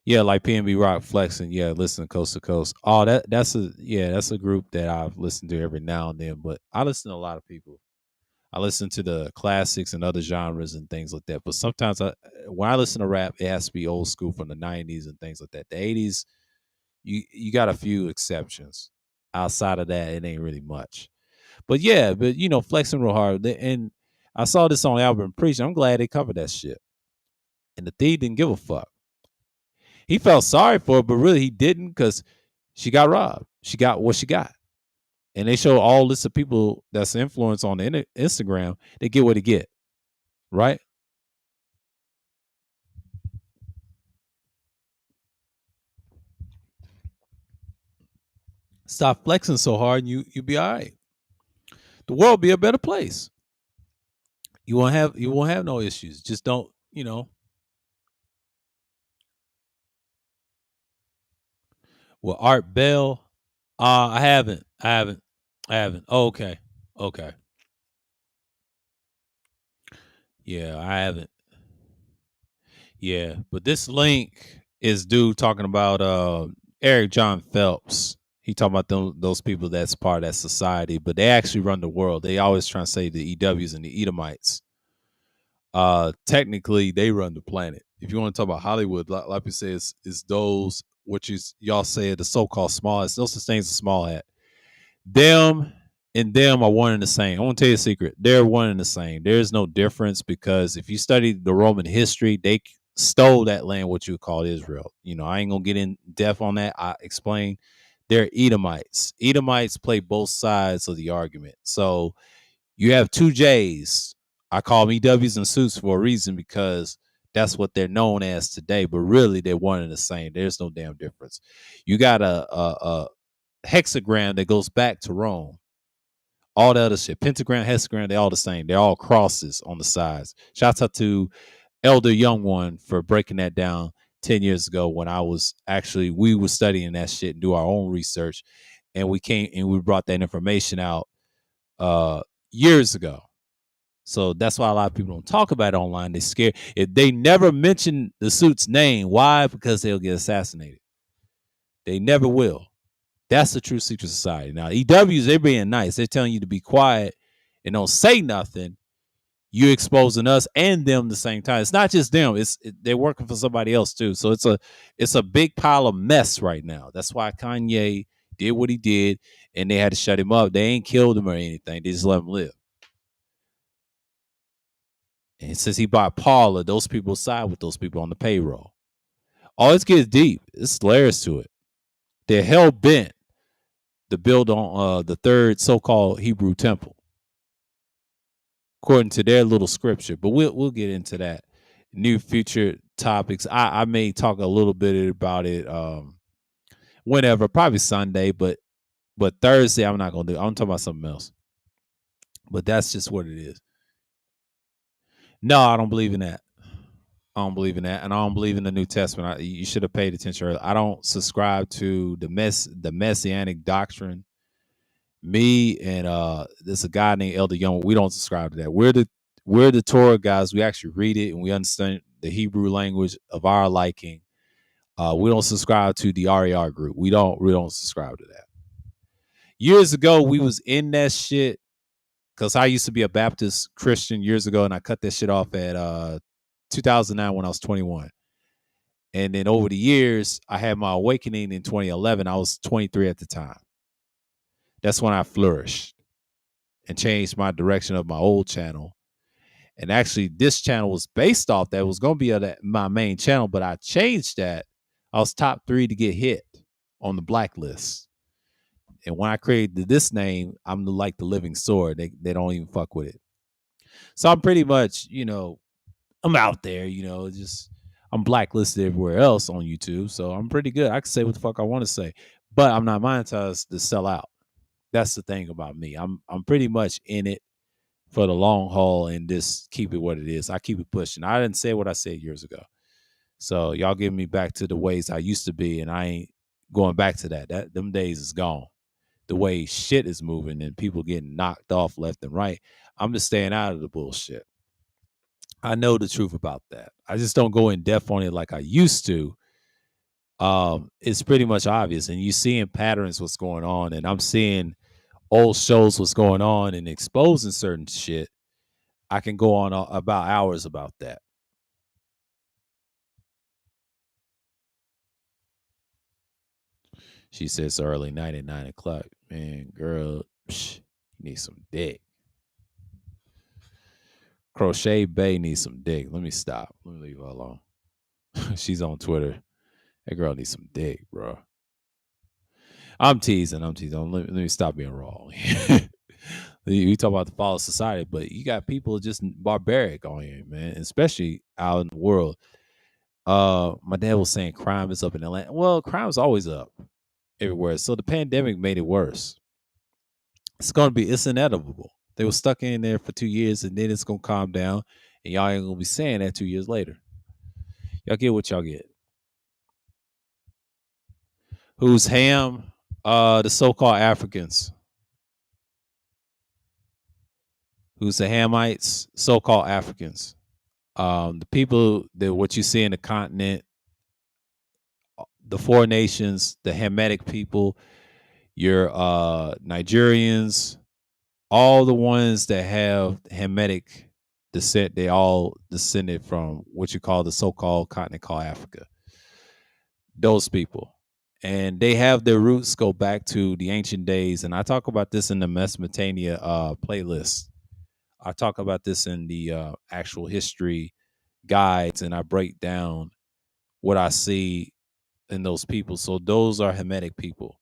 like PNB Rock flexing. Yeah, listen to Coast to Coast. Oh, that's a group that I've listened to every now and then. But I listen to a lot of people. I listen to the classics and other genres and things like that. But sometimes when I listen to rap, it has to be old school from the '90s and things like that. The '80s, you got a few exceptions. Outside of that, it ain't really much. But yeah, flexing real hard. And I saw this on Albert Preach. I'm glad they covered that shit. And the thief didn't give a fuck. He felt sorry for her, but really he didn't because she got robbed. She got what she got. And they show all list of people that's influence on the Instagram. They get what they get, right? Stop flexing so hard, and you be all right. The world be a better place. You won't have no issues. Just don't, Well, Art Bell, I haven't. Oh, okay. Okay. Yeah, I haven't. Yeah, but this link is dude talking about Eric John Phelps. He talking about those people that's part of that society, but they actually run the world. They always trying to say the EWs and the Edomites. Technically, they run the planet. If you want to talk about Hollywood, like we say, is those which is y'all say the so-called small. It's no such thing as a small hat. Them and them are one and the same. I want to tell you a secret. They're one and the same. There's no difference because if you study the Roman history, they stole that land, what you would call Israel. I ain't gonna get in depth on that. I explain. They're Edomites. Edomites play both sides of the argument. So you have two J's. I call them EWs and suits for a reason because that's what they're known as today. But really, they're one and the same. There's no damn difference. You got a hexagram that goes back to Rome. All the other shit, pentagram, hexagram, they're all the same. They're all crosses on the sides. Shouts out to Elder Young One for breaking that down 10 years ago when we were studying that shit and do our own research. And we came and we brought that information out years ago. So that's why a lot of people don't talk about it online. They're scared. If they never mention the suit's name, why? Because they'll get assassinated. They never will. That's the true secret society. Now, EWs, they're being nice. They're telling you to be quiet and don't say nothing. You're exposing us and them at the same time. It's not just them. They're working for somebody else too. So it's a big pile of mess right now. That's why Kanye did what he did, and they had to shut him up. They ain't killed him or anything. They just let him live. And since he bought Paula, those people side with those people on the payroll. Oh, it gets deep. It's layers to it. They're hell bent to build on the third so-called Hebrew temple, according to their little scripture. But we'll get into that. New future topics. I may talk a little bit about it whenever, probably Sunday, but Thursday I'm not gonna do. I'm talking about something else. But that's just what it is. No, I don't believe in that. I don't believe in that, and I don't believe in the New Testament. You should have paid attention earlier. I don't subscribe to the messianic doctrine. Me and there's a guy named Elder Young. We don't subscribe to that. We're the Torah guys. We actually read it and we understand the Hebrew language of our liking. We don't subscribe to the RER group. We don't subscribe to that. Years ago, we was in that shit because I used to be a Baptist Christian years ago, and I cut that shit off at 2009 when I was 21. And then over the years, I had my awakening in 2011. I was 23 at the time. That's when I flourished and changed my direction of my old channel. And actually, this channel was based off that. It was going to be my main channel, but I changed that. I was top 3 to get hit on the blacklist. And when I created this name, I'm like the living sword. They don't even fuck with it. So I'm pretty much, I'm out there, just I'm blacklisted everywhere else on YouTube. So I'm pretty good. I can say what the fuck I want to say, but I'm not monetized to sell out. That's the thing about me. I'm pretty much in it for the long haul and just keep it what it is. I keep it pushing. I didn't say what I said years ago. So y'all give me back to the ways I used to be, and I ain't going back to that. That them days is gone. The way shit is moving and people getting knocked off left and right. I'm just staying out of the bullshit. I know the truth about that. I just don't go in depth on it like I used to. It's pretty much obvious, and you seeing patterns what's going on, and I'm seeing old shows what's going on and exposing certain shit. I can go on about hours about that. She says early night at 9 o'clock. Man, girl, you need some dick. Crochet Bay needs some dick. Let me stop. Let me leave her alone. She's on Twitter. That girl needs some dick, bro. I'm teasing. I'm teasing. Let me stop being wrong. You talk about the fall of society, but you got people just barbaric on here, man, especially out in the world. My dad was saying crime is up in Atlanta. Well, crime's always up everywhere. So the pandemic made it worse. It's inevitable. They were stuck in there for 2 years, and then it's gonna calm down, and y'all ain't gonna be saying that 2 years later. Y'all get what y'all get. Who's Ham? The so-called Africans. Who's the Hamites? So-called Africans. The people that what you see in the continent, the four nations, the Hamitic people, your Nigerians, all the ones that have Hamitic descent, they all descended from what you call the so-called continent called Africa. Those people. And they have their roots go back to the ancient days. And I talk about this in the Mesopotamia playlist. I talk about this in the actual history guides, and I break down what I see in those people. So those are Hamitic people.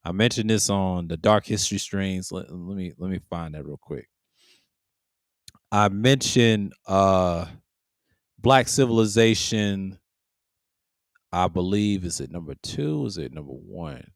I mentioned this on the Dark History streams. Let me find that real quick. I mentioned Black Civilization. I believe is it number 2? Is it number 1?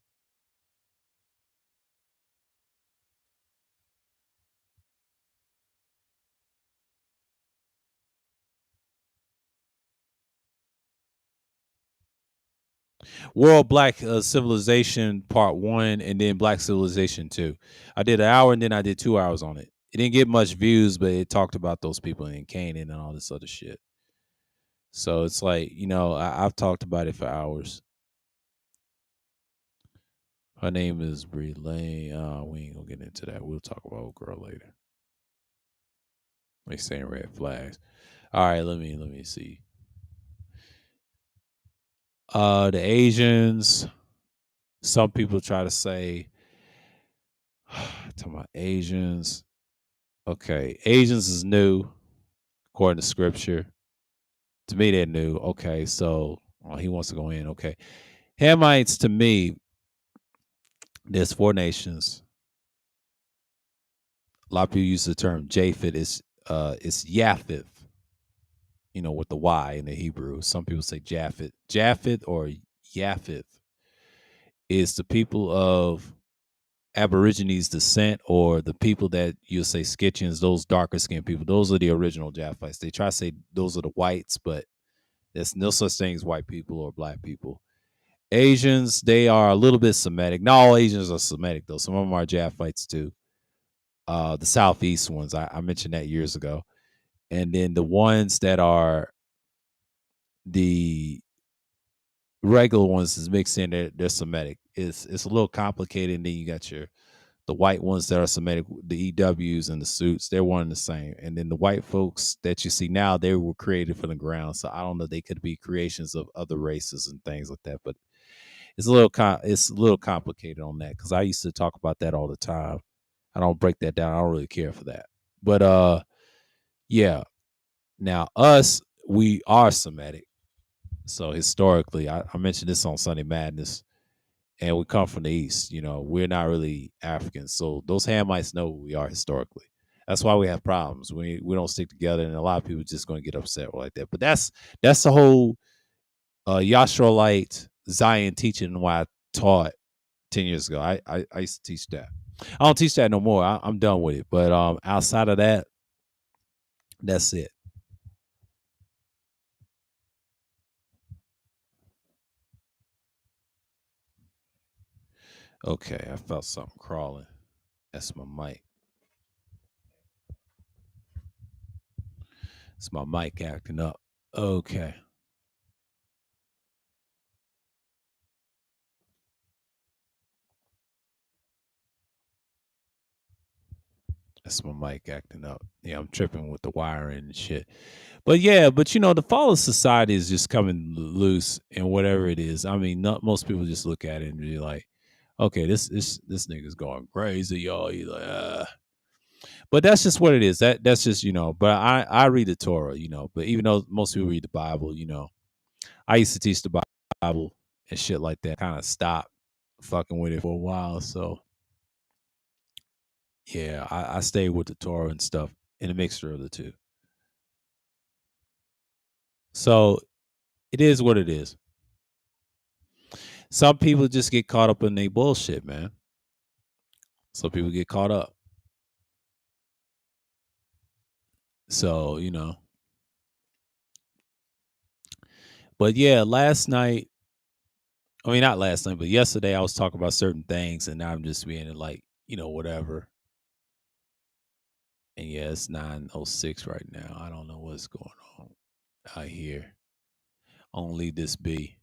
World Black Civilization Part 1 and then Black Civilization 2. I did an hour and then I did 2 hours on it. It didn't get much views, but it talked about those people in Canaan and all this other shit. So it's like, I've talked about it for hours. Her name is Brie Lane. We ain't gonna get into that. We'll talk about old girl later. They saying red flags. All right, let me see. The Asians. Some people try to say talking about Asians. Okay, Asians is new according to scripture. To me, they're new. Okay, so he wants to go in. Okay, Hamites to me, there's four nations. A lot of people use the term Japheth. It's Japheth. With the Y in the Hebrew. Some people say Japheth. Japheth or Japheth is the people of Aborigines descent, or the people that you'll say Skitchins, those darker skinned people. Those are the original Japhites. They try to say those are the whites, but there's no such thing as white people or black people. Asians, they are a little bit Semitic. Not all Asians are Semitic though. Some of them are Japhites too. The Southeast ones, I mentioned that years ago. And then the ones that are the regular ones is mixed in. They're Semitic. It's a little complicated. And then you got the white ones that are Semitic, the EWs and the suits. They're one and the same. And then the white folks that you see now, they were created from the ground. So I don't know. They could be creations of other races and things like that. But it's a little complicated on that because I used to talk about that all the time. I don't break that down. I don't really care for that. But yeah. Now us, we are Semitic. So historically, I mentioned this on Sunday Madness, and we come from the East. We're not really Africans. So those Hamites know who we are historically. That's why we have problems. We don't stick together, and a lot of people just going to get upset like that. But that's the whole Yashroelite Zion teaching why I taught 10 years ago. I used to teach that. I don't teach that no more. I'm done with it. But outside of that, that's it. Okay, I felt something crawling. That's my mic. It's my mic acting up. Okay. That's my mic acting up. Yeah, I'm tripping with the wiring and shit. But yeah, but the fall of society is just coming loose and whatever it is. I mean, not most people just look at it and be like, okay, this nigga's going crazy, y'all. You like, but that's just what it is. That's just But I read the Torah, But even though most people read the Bible, I used to teach the Bible and shit like that. Kind of stopped fucking with it for a while. So yeah, I stayed with the Torah and stuff in a mixture of the two. So it is what it is. Some people just get caught up in their bullshit, man. Some people get caught up. So, but yeah, last night, I mean, not last night, but yesterday I was talking about certain things and now I'm just being like, whatever. And yeah, it's 9:06 right now. I don't know what's going on out here. Only this be.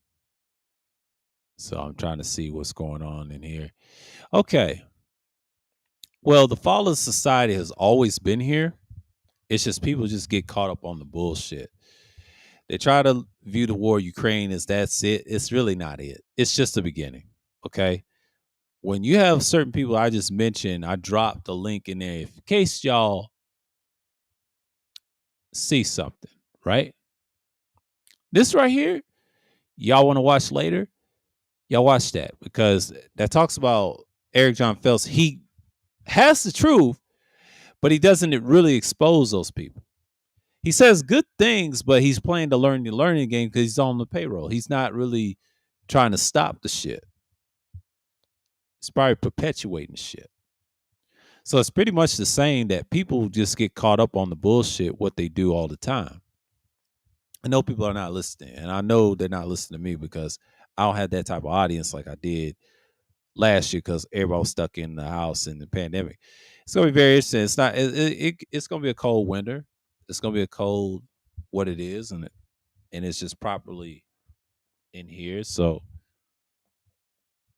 So I'm trying to see what's going on in here. Okay. Well, the fall of society has always been here. It's just people just get caught up on the bullshit. They try to view the war Ukraine as that's it. It's really not it. It's just the beginning. Okay. When you have certain people I just mentioned, I dropped the link in there in case y'all see something, right? This right here, y'all want to watch later? Y'all watch that because that talks about Eric John Phelps. He has the truth, but he doesn't really expose those people. He says good things, but he's playing the learning game because he's on the payroll. He's not really trying to stop the shit. He's probably perpetuating shit. So it's pretty much the same that people just get caught up on the bullshit, what they do all the time. I know people are not listening, and I know they're not listening to me because I don't have that type of audience like I did last year because everybody was stuck in the house in the pandemic. It's gonna be very interesting. It's not. It's gonna be a cold winter. It's gonna be a cold what it is, and it's just properly in here. So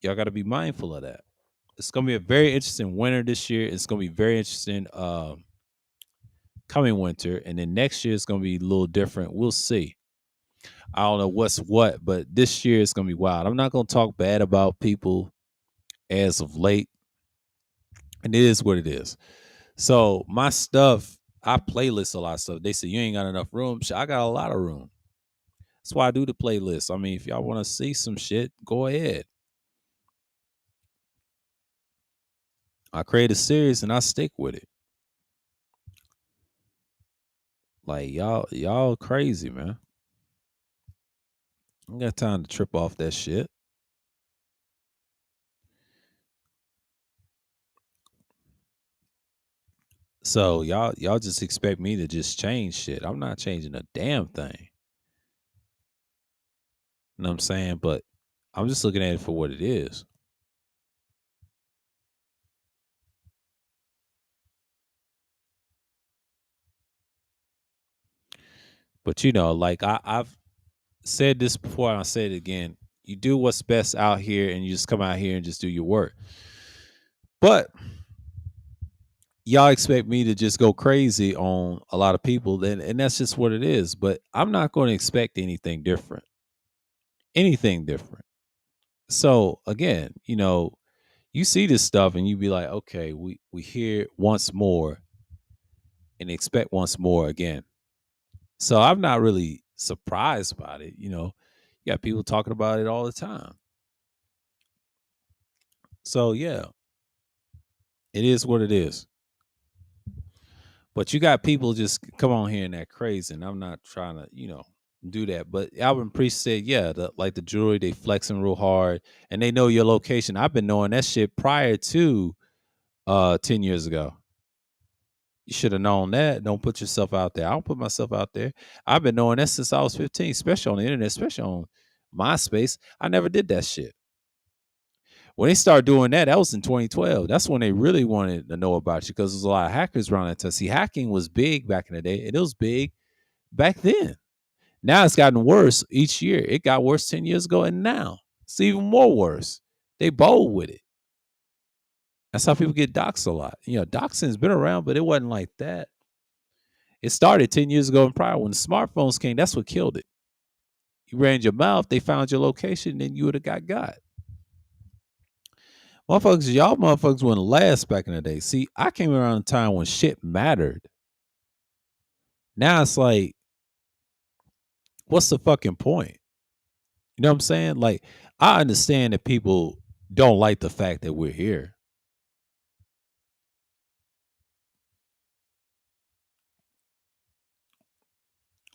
y'all got to be mindful of that. It's gonna be a very interesting winter this year. It's gonna be very interesting coming winter, and then next year it's gonna be a little different. We'll see. I don't know what's what, but this year it's gonna be wild. I'm not gonna talk bad about people as of late, and it is what it is. So my stuff, I playlist a lot of stuff. They say you ain't got enough room. I got a lot of room. That's why I do the playlist. I mean, if y'all want to see some shit, go ahead. I create a series and I stick with it. Like y'all crazy, man. I ain't got time to trip off that shit. So y'all just expect me to just change shit. I'm not changing a damn thing. You know what I'm saying? But I'm just looking at it for what it is. But like I've said this before and I'll say it again. You do what's best out here and you just come out here and just do your work. But y'all expect me to just go crazy on a lot of people, and that's just what it is. But I'm not going to expect anything different. Anything different. So again, you see this stuff and you be like, okay, we hear once more and expect once more again. So I'm not really surprised about it. You got people talking about it all the time. So yeah, it is what it is. But you got people just come on here and that crazy, and I'm not trying to, do that. But Alvin Priest said, yeah, like the jewelry, they flexing real hard and they know your location. I've been knowing that shit prior to 10 years ago. You should have known that. Don't put yourself out there. I don't put myself out there. I've been knowing that since I was 15, especially on the internet, especially on MySpace. I never did that shit. When they started doing that, that was in 2012. That's when they really wanted to know about you because there's a lot of hackers around that time. See, hacking was big back in the day, and it was big back then. Now it's gotten worse each year. It got worse 10 years ago, and now it's even more worse. They bold with it. That's how people get doxxed a lot. Doxing's been around, but it wasn't like that. It started 10 years ago and prior when the smartphones came. That's what killed it. You ran your mouth, they found your location, then you would have got. Motherfuckers, y'all motherfuckers wouldn't last back in the day. See, I came around a time when shit mattered. Now it's like, what's the fucking point? You know what I'm saying? Like, I understand that people don't like the fact that we're here.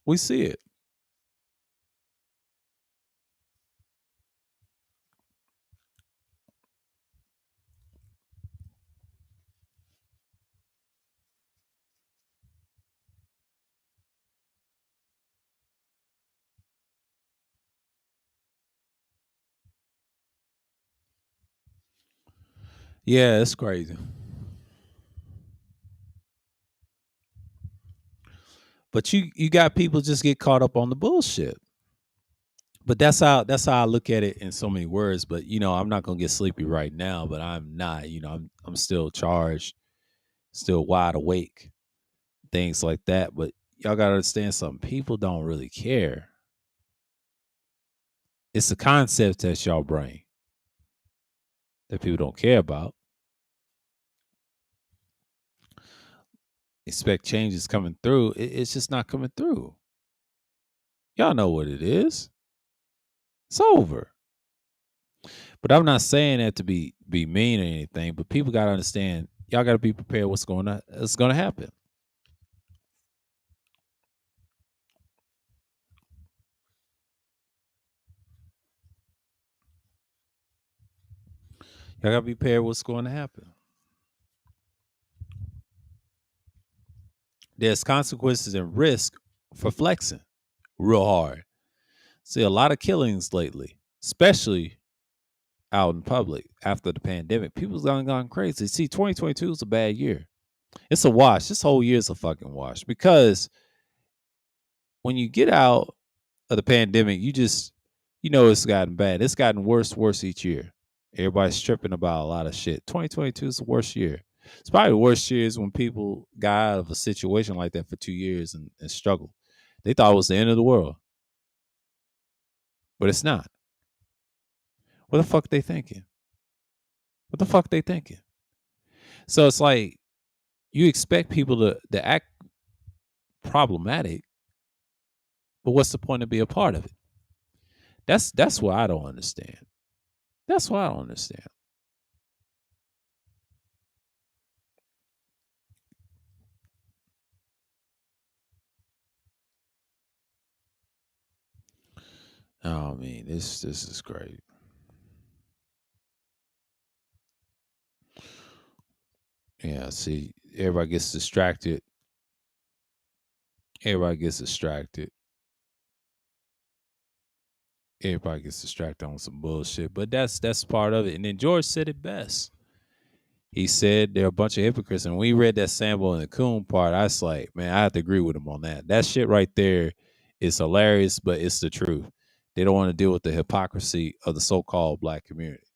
We see it. Yeah, it's crazy. But you got people just get caught up on the bullshit. But that's how I look at it in so many words. But I'm not gonna get sleepy right now. But I'm not. I'm still charged, still wide awake, things like that. But y'all gotta understand something. People don't really care. It's the concept that's y'all brain that people don't care about. Expect changes coming through. It's just not coming through. Y'all know what it is. It's over. But I'm not saying that to be mean or anything. But people gotta understand. Y'all gotta be prepared. What's going on? It's gonna happen. Y'all gotta be prepared. What's going to happen? There's consequences and risk for flexing real hard. See a lot of killings lately, especially out in public after the pandemic. People's gone crazy. See, 2022 is a bad year. It's a wash. This whole year is a fucking wash because when you get out of the pandemic, it's gotten bad. It's gotten worse each year. Everybody's tripping about a lot of shit. 2022 is the worst year. It's probably the worst years when people got out of a situation like that for 2 years and struggled. They thought it was the end of the world, but it's not. What the fuck they thinking? What the fuck they thinking? So it's like you expect people to act problematic, but what's the point to be a part of it? That's what I don't understand. That's what I don't understand. Oh, I mean, this is great. Yeah, see, everybody gets distracted. Everybody gets distracted. Everybody gets distracted on some bullshit. But that's part of it. And then George said it best. He said they're a bunch of hypocrites. And when we read that Sambo and the Coon part, I was like, man, I have to agree with him on that. That shit right there is hilarious, but it's the truth. They don't want to deal with the hypocrisy of the so-called black community.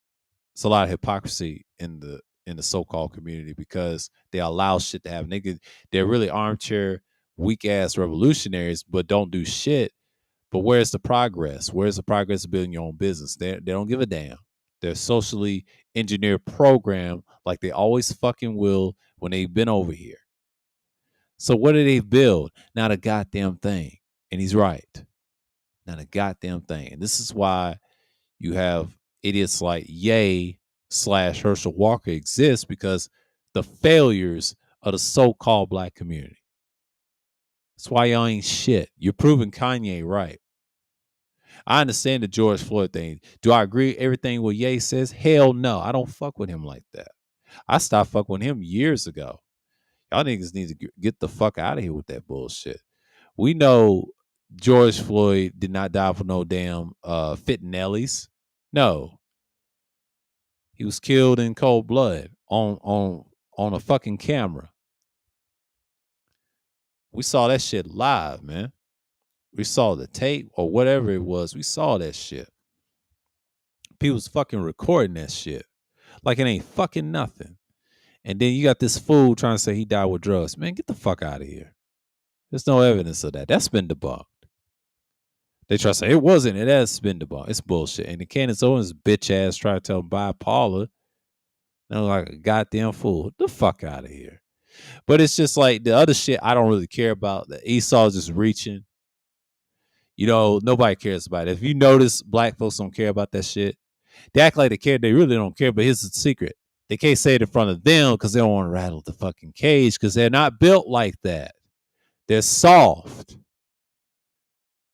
It's a lot of hypocrisy in the so-called community because they allow shit to happen. They're really armchair, weak ass revolutionaries, but don't do shit. But where's the progress? Where's the progress of building your own business? They don't give a damn. They're socially engineered program like they always fucking will when they've been over here. So what do they build? Not a goddamn thing. And he's right. Not a goddamn thing. And this is why you have idiots like Ye slash Herschel Walker exist because the failures of the so-called black community. That's why y'all ain't shit. You're proving Kanye right. I understand the George Floyd thing. Do I agree with everything what Ye says? Hell no. I don't fuck with him like that. I stopped fucking with him years ago. Y'all niggas need to get the fuck out of here with that bullshit. We know George Floyd did not die for no damn fitting Nellies. No. He was killed in cold blood on a fucking camera. We saw that shit live, man. We saw the tape or whatever it was. We saw that shit. People's fucking recording that shit like it ain't fucking nothing. And then you got this fool trying to say he died with drugs. Man, get the fuck out of here. There's no evidence of that. That's been debunked. They try to say it wasn't. It has been debunked. It's bullshit. And the Candace Owens bitch ass tried to tell him bipolar. And I'm like a goddamn fool. Get the fuck out of here. But it's just like the other shit I don't really care about. The Esau's just reaching. You know, nobody cares about it. If you notice, black folks don't care about that shit. They act like they care. They really don't care. But here's the secret. They can't say it in front of them because they don't want to rattle the fucking cage because they're not built like that. They're soft.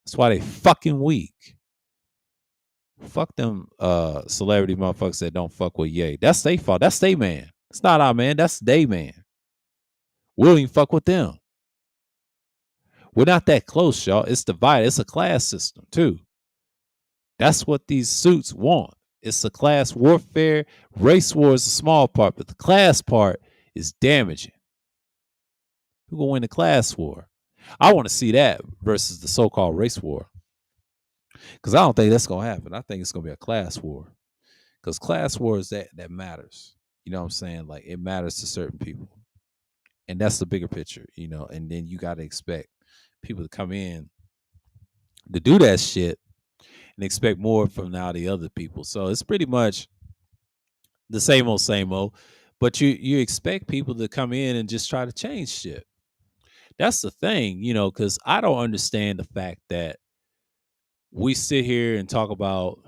That's why they fucking weak. Fuck them celebrity motherfuckers that don't fuck with Ye. That's their fault. That's their man. It's not our man. That's their man. We don't even fuck with them. We're not that close, y'all. It's divided. It's a class system, too. That's what these suits want. It's a class warfare. Race war is a small part, but the class part is damaging. Who gonna win the class war? I want to see that versus the so-called race war. Because I don't think that's gonna happen. I think it's gonna be a class war. Because class war is that matters. You know what I'm saying? Like it matters to certain people. And that's the bigger picture, you know. And then you gotta expect people to come in to do that shit and expect more from now the other people. So it's pretty much the same old, but you expect people to come in and just try to change shit. That's the thing, you know, because I don't understand the fact that we sit here and talk about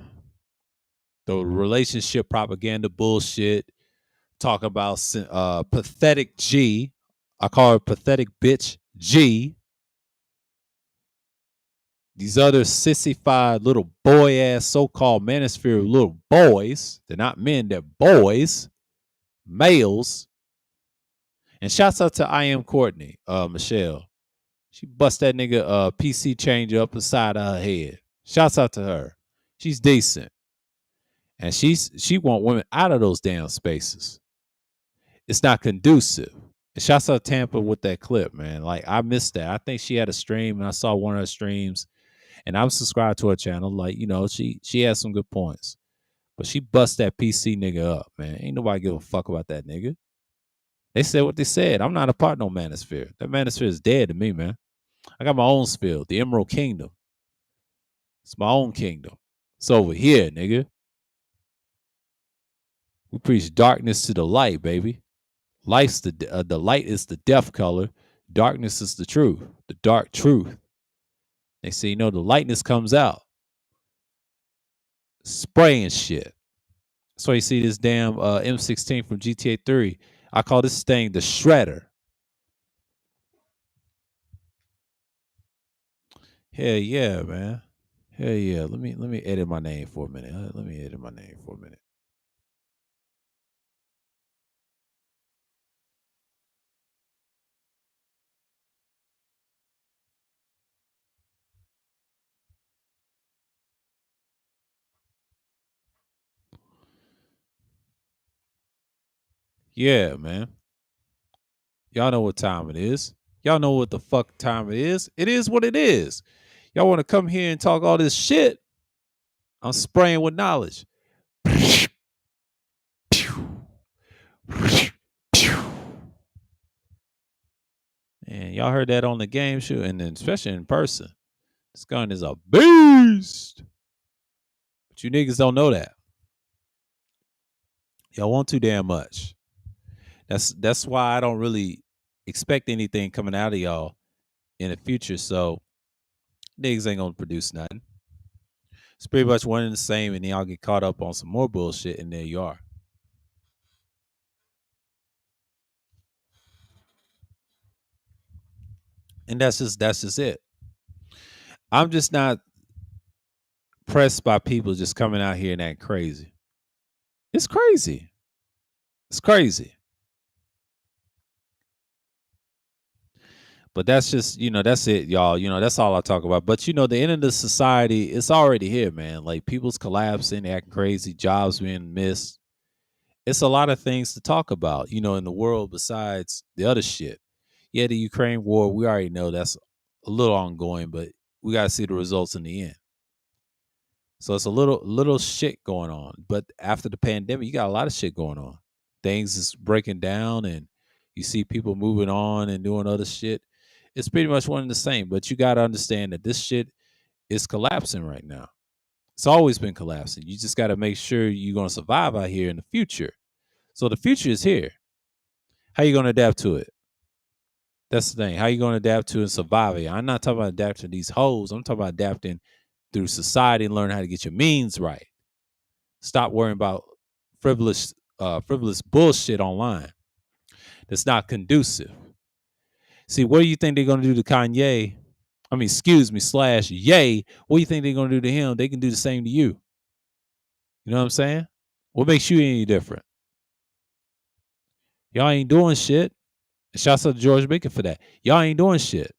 the relationship propaganda bullshit, talk about pathetic G. I call her pathetic bitch G. These other sissified little boy ass so-called manosphere little boys. They're not men, they're boys, males. And shouts out to I Am Courtney, Michelle. She bust that nigga PC changer up the side of her head. Shouts out to her. She's decent. And she want women out of those damn spaces. It's not conducive. And shouts out to Tampa with that clip, man. Like I missed that. I think she had a stream and I saw one of her streams. And I'm subscribed to her channel. Like, you know, she has some good points. But she bust that PC nigga up, man. Ain't nobody give a fuck about that nigga. They said what they said. I'm not a part of no manosphere. That manosphere is dead to me, man. I got my own sphere, the Emerald Kingdom. It's my own kingdom. It's over here, nigga. We preach darkness to the light, baby. Life's the light is the death color. Darkness is the truth, the dark truth. They say, you know, the lightness comes out. Spraying shit. That's why you see this damn M16 from GTA 3. I call this thing the Shredder. Hell yeah, man. Hell yeah. Let me edit my name for a minute. Let me edit my name for a minute. Yeah, man. Y'all know what time it is. Y'all know what the fuck time it is. It is what it is. Y'all want to come here and talk all this shit? I'm spraying with knowledge. And y'all heard that on the game show, and then especially in person. This gun is a beast. But you niggas don't know that. Y'all want too damn much. That's why I don't really expect anything coming out of y'all in the future. So niggas ain't gonna produce nothing. It's pretty much one and the same, and then y'all get caught up on some more bullshit, and there you are. And that's just it. I'm just not pressed by people just coming out here and acting crazy. It's crazy. It's crazy. But that's just, you know, that's it, y'all. You know, that's all I talk about. But, you know, the end of the society, it's already here, man. Like, people's collapsing, acting crazy, jobs being missed. it's a lot of things to talk about, in the world besides the other shit. Yeah, the Ukraine war, we already know that's a little ongoing, but we got to see the results in the end. So it's a little shit going on. But after the pandemic, you got a lot of shit going on. Things is breaking down, and you see people moving on and doing other shit. It's pretty much one and the same. But you got to understand that this shit is collapsing right now. It's always been collapsing. You just got to make sure you're going to survive out here in the future. So the future is here. How you going to adapt to it? That's the thing. How you going to adapt to and survive it? I'm not talking about adapting to these hoes. I'm talking about adapting through society and learn how to get your means right. Stop worrying about frivolous bullshit online that's not conducive. See, what do you think they're going to do to Kanye? I mean, excuse me, slash Ye. What do you think they're going to do to him? They can do the same to you. You know what I'm saying? What makes you any different? Y'all ain't doing shit. Shouts out to George Baker for that. Y'all ain't doing shit.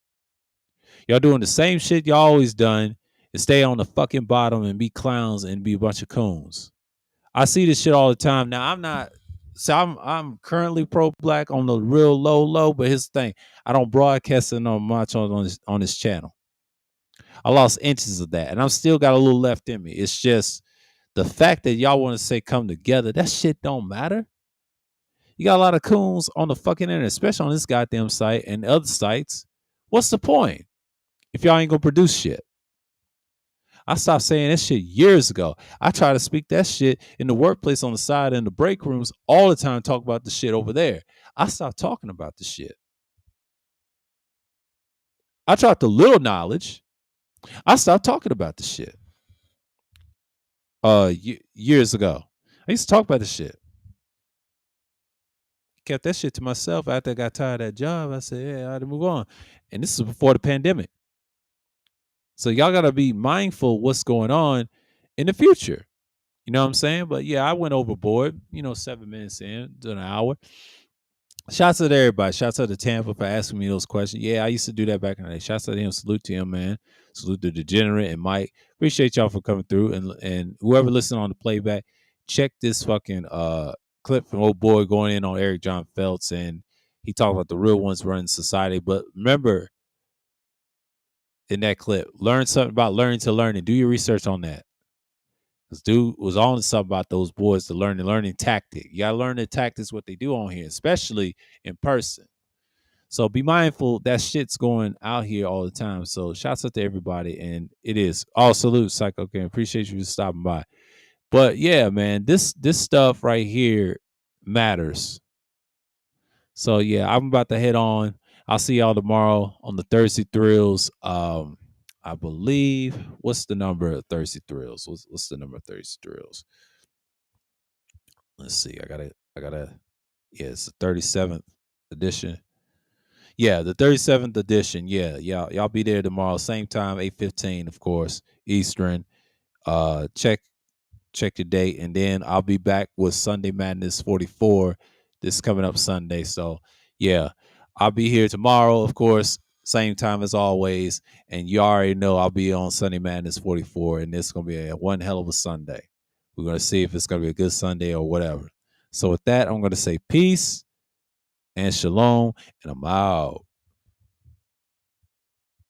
Y'all doing the same shit y'all always done and stay on the fucking bottom and be clowns and be a bunch of coons. I see this shit all the time. Now I'm currently pro black on the real low, but here's the thing. I don't broadcast it on much on this channel. I lost inches of that. And I'm still got a little left in me. It's just the fact that y'all want to say come together, that shit don't matter. You got a lot of coons on the fucking internet, especially on this goddamn site and other sites. What's the point if y'all ain't gonna produce shit? I stopped saying that shit years ago. I try to speak that shit in the workplace on the side in the break rooms all the time, talk about the shit over there. I stopped talking about the shit. I dropped a little knowledge. I stopped talking about the shit. Years ago. I used to talk about the shit. Kept that shit to myself after I got tired of that job. I said, yeah, I had to move on. And this is before the pandemic. So y'all gotta be mindful what's going on in the future. You know what I'm saying? But yeah, I went overboard, 7 minutes in to an hour. Shouts out to everybody. Shouts out to Tampa for asking me those questions. Yeah, I used to do that back in the day. Shouts out to him. Salute to him, man. Salute to Degenerate and Mike. Appreciate y'all for coming through. And whoever listened on the playback, check this fucking clip from old boy going in on Eric John Feltz. And he talked about the real ones running society. But remember, in that clip, learn something about learning to learn and do your research on that. Because dude was on something about those boys, the learning tactic. You got to learn the tactics, what they do on here, especially in person. So be mindful that shit's going out here all the time. So shouts out to everybody. And it is all salute, Psycho King. Appreciate you for stopping by. But yeah, man, this stuff right here matters. So yeah, I'm about to head on. I'll see y'all tomorrow on the Thursday Thrills. I believe, what's the number of Thursday Thrills? What's the number of Thursday Thrills? Let's see. I gotta. Yeah, it's the 37th edition. Yeah, the 37th edition. Yeah, y'all be there tomorrow, same time, 8:15, of course, Eastern. Check your date, and then I'll be back with Sunday Madness 44. This coming up Sunday. So yeah, I'll be here tomorrow, of course, same time as always. And you already know I'll be on Sunday Madness 44, and it's gonna be a one hell of a Sunday. We're gonna see if it's gonna be a good Sunday or whatever. So with that, I'm gonna say peace and shalom, and I'm out.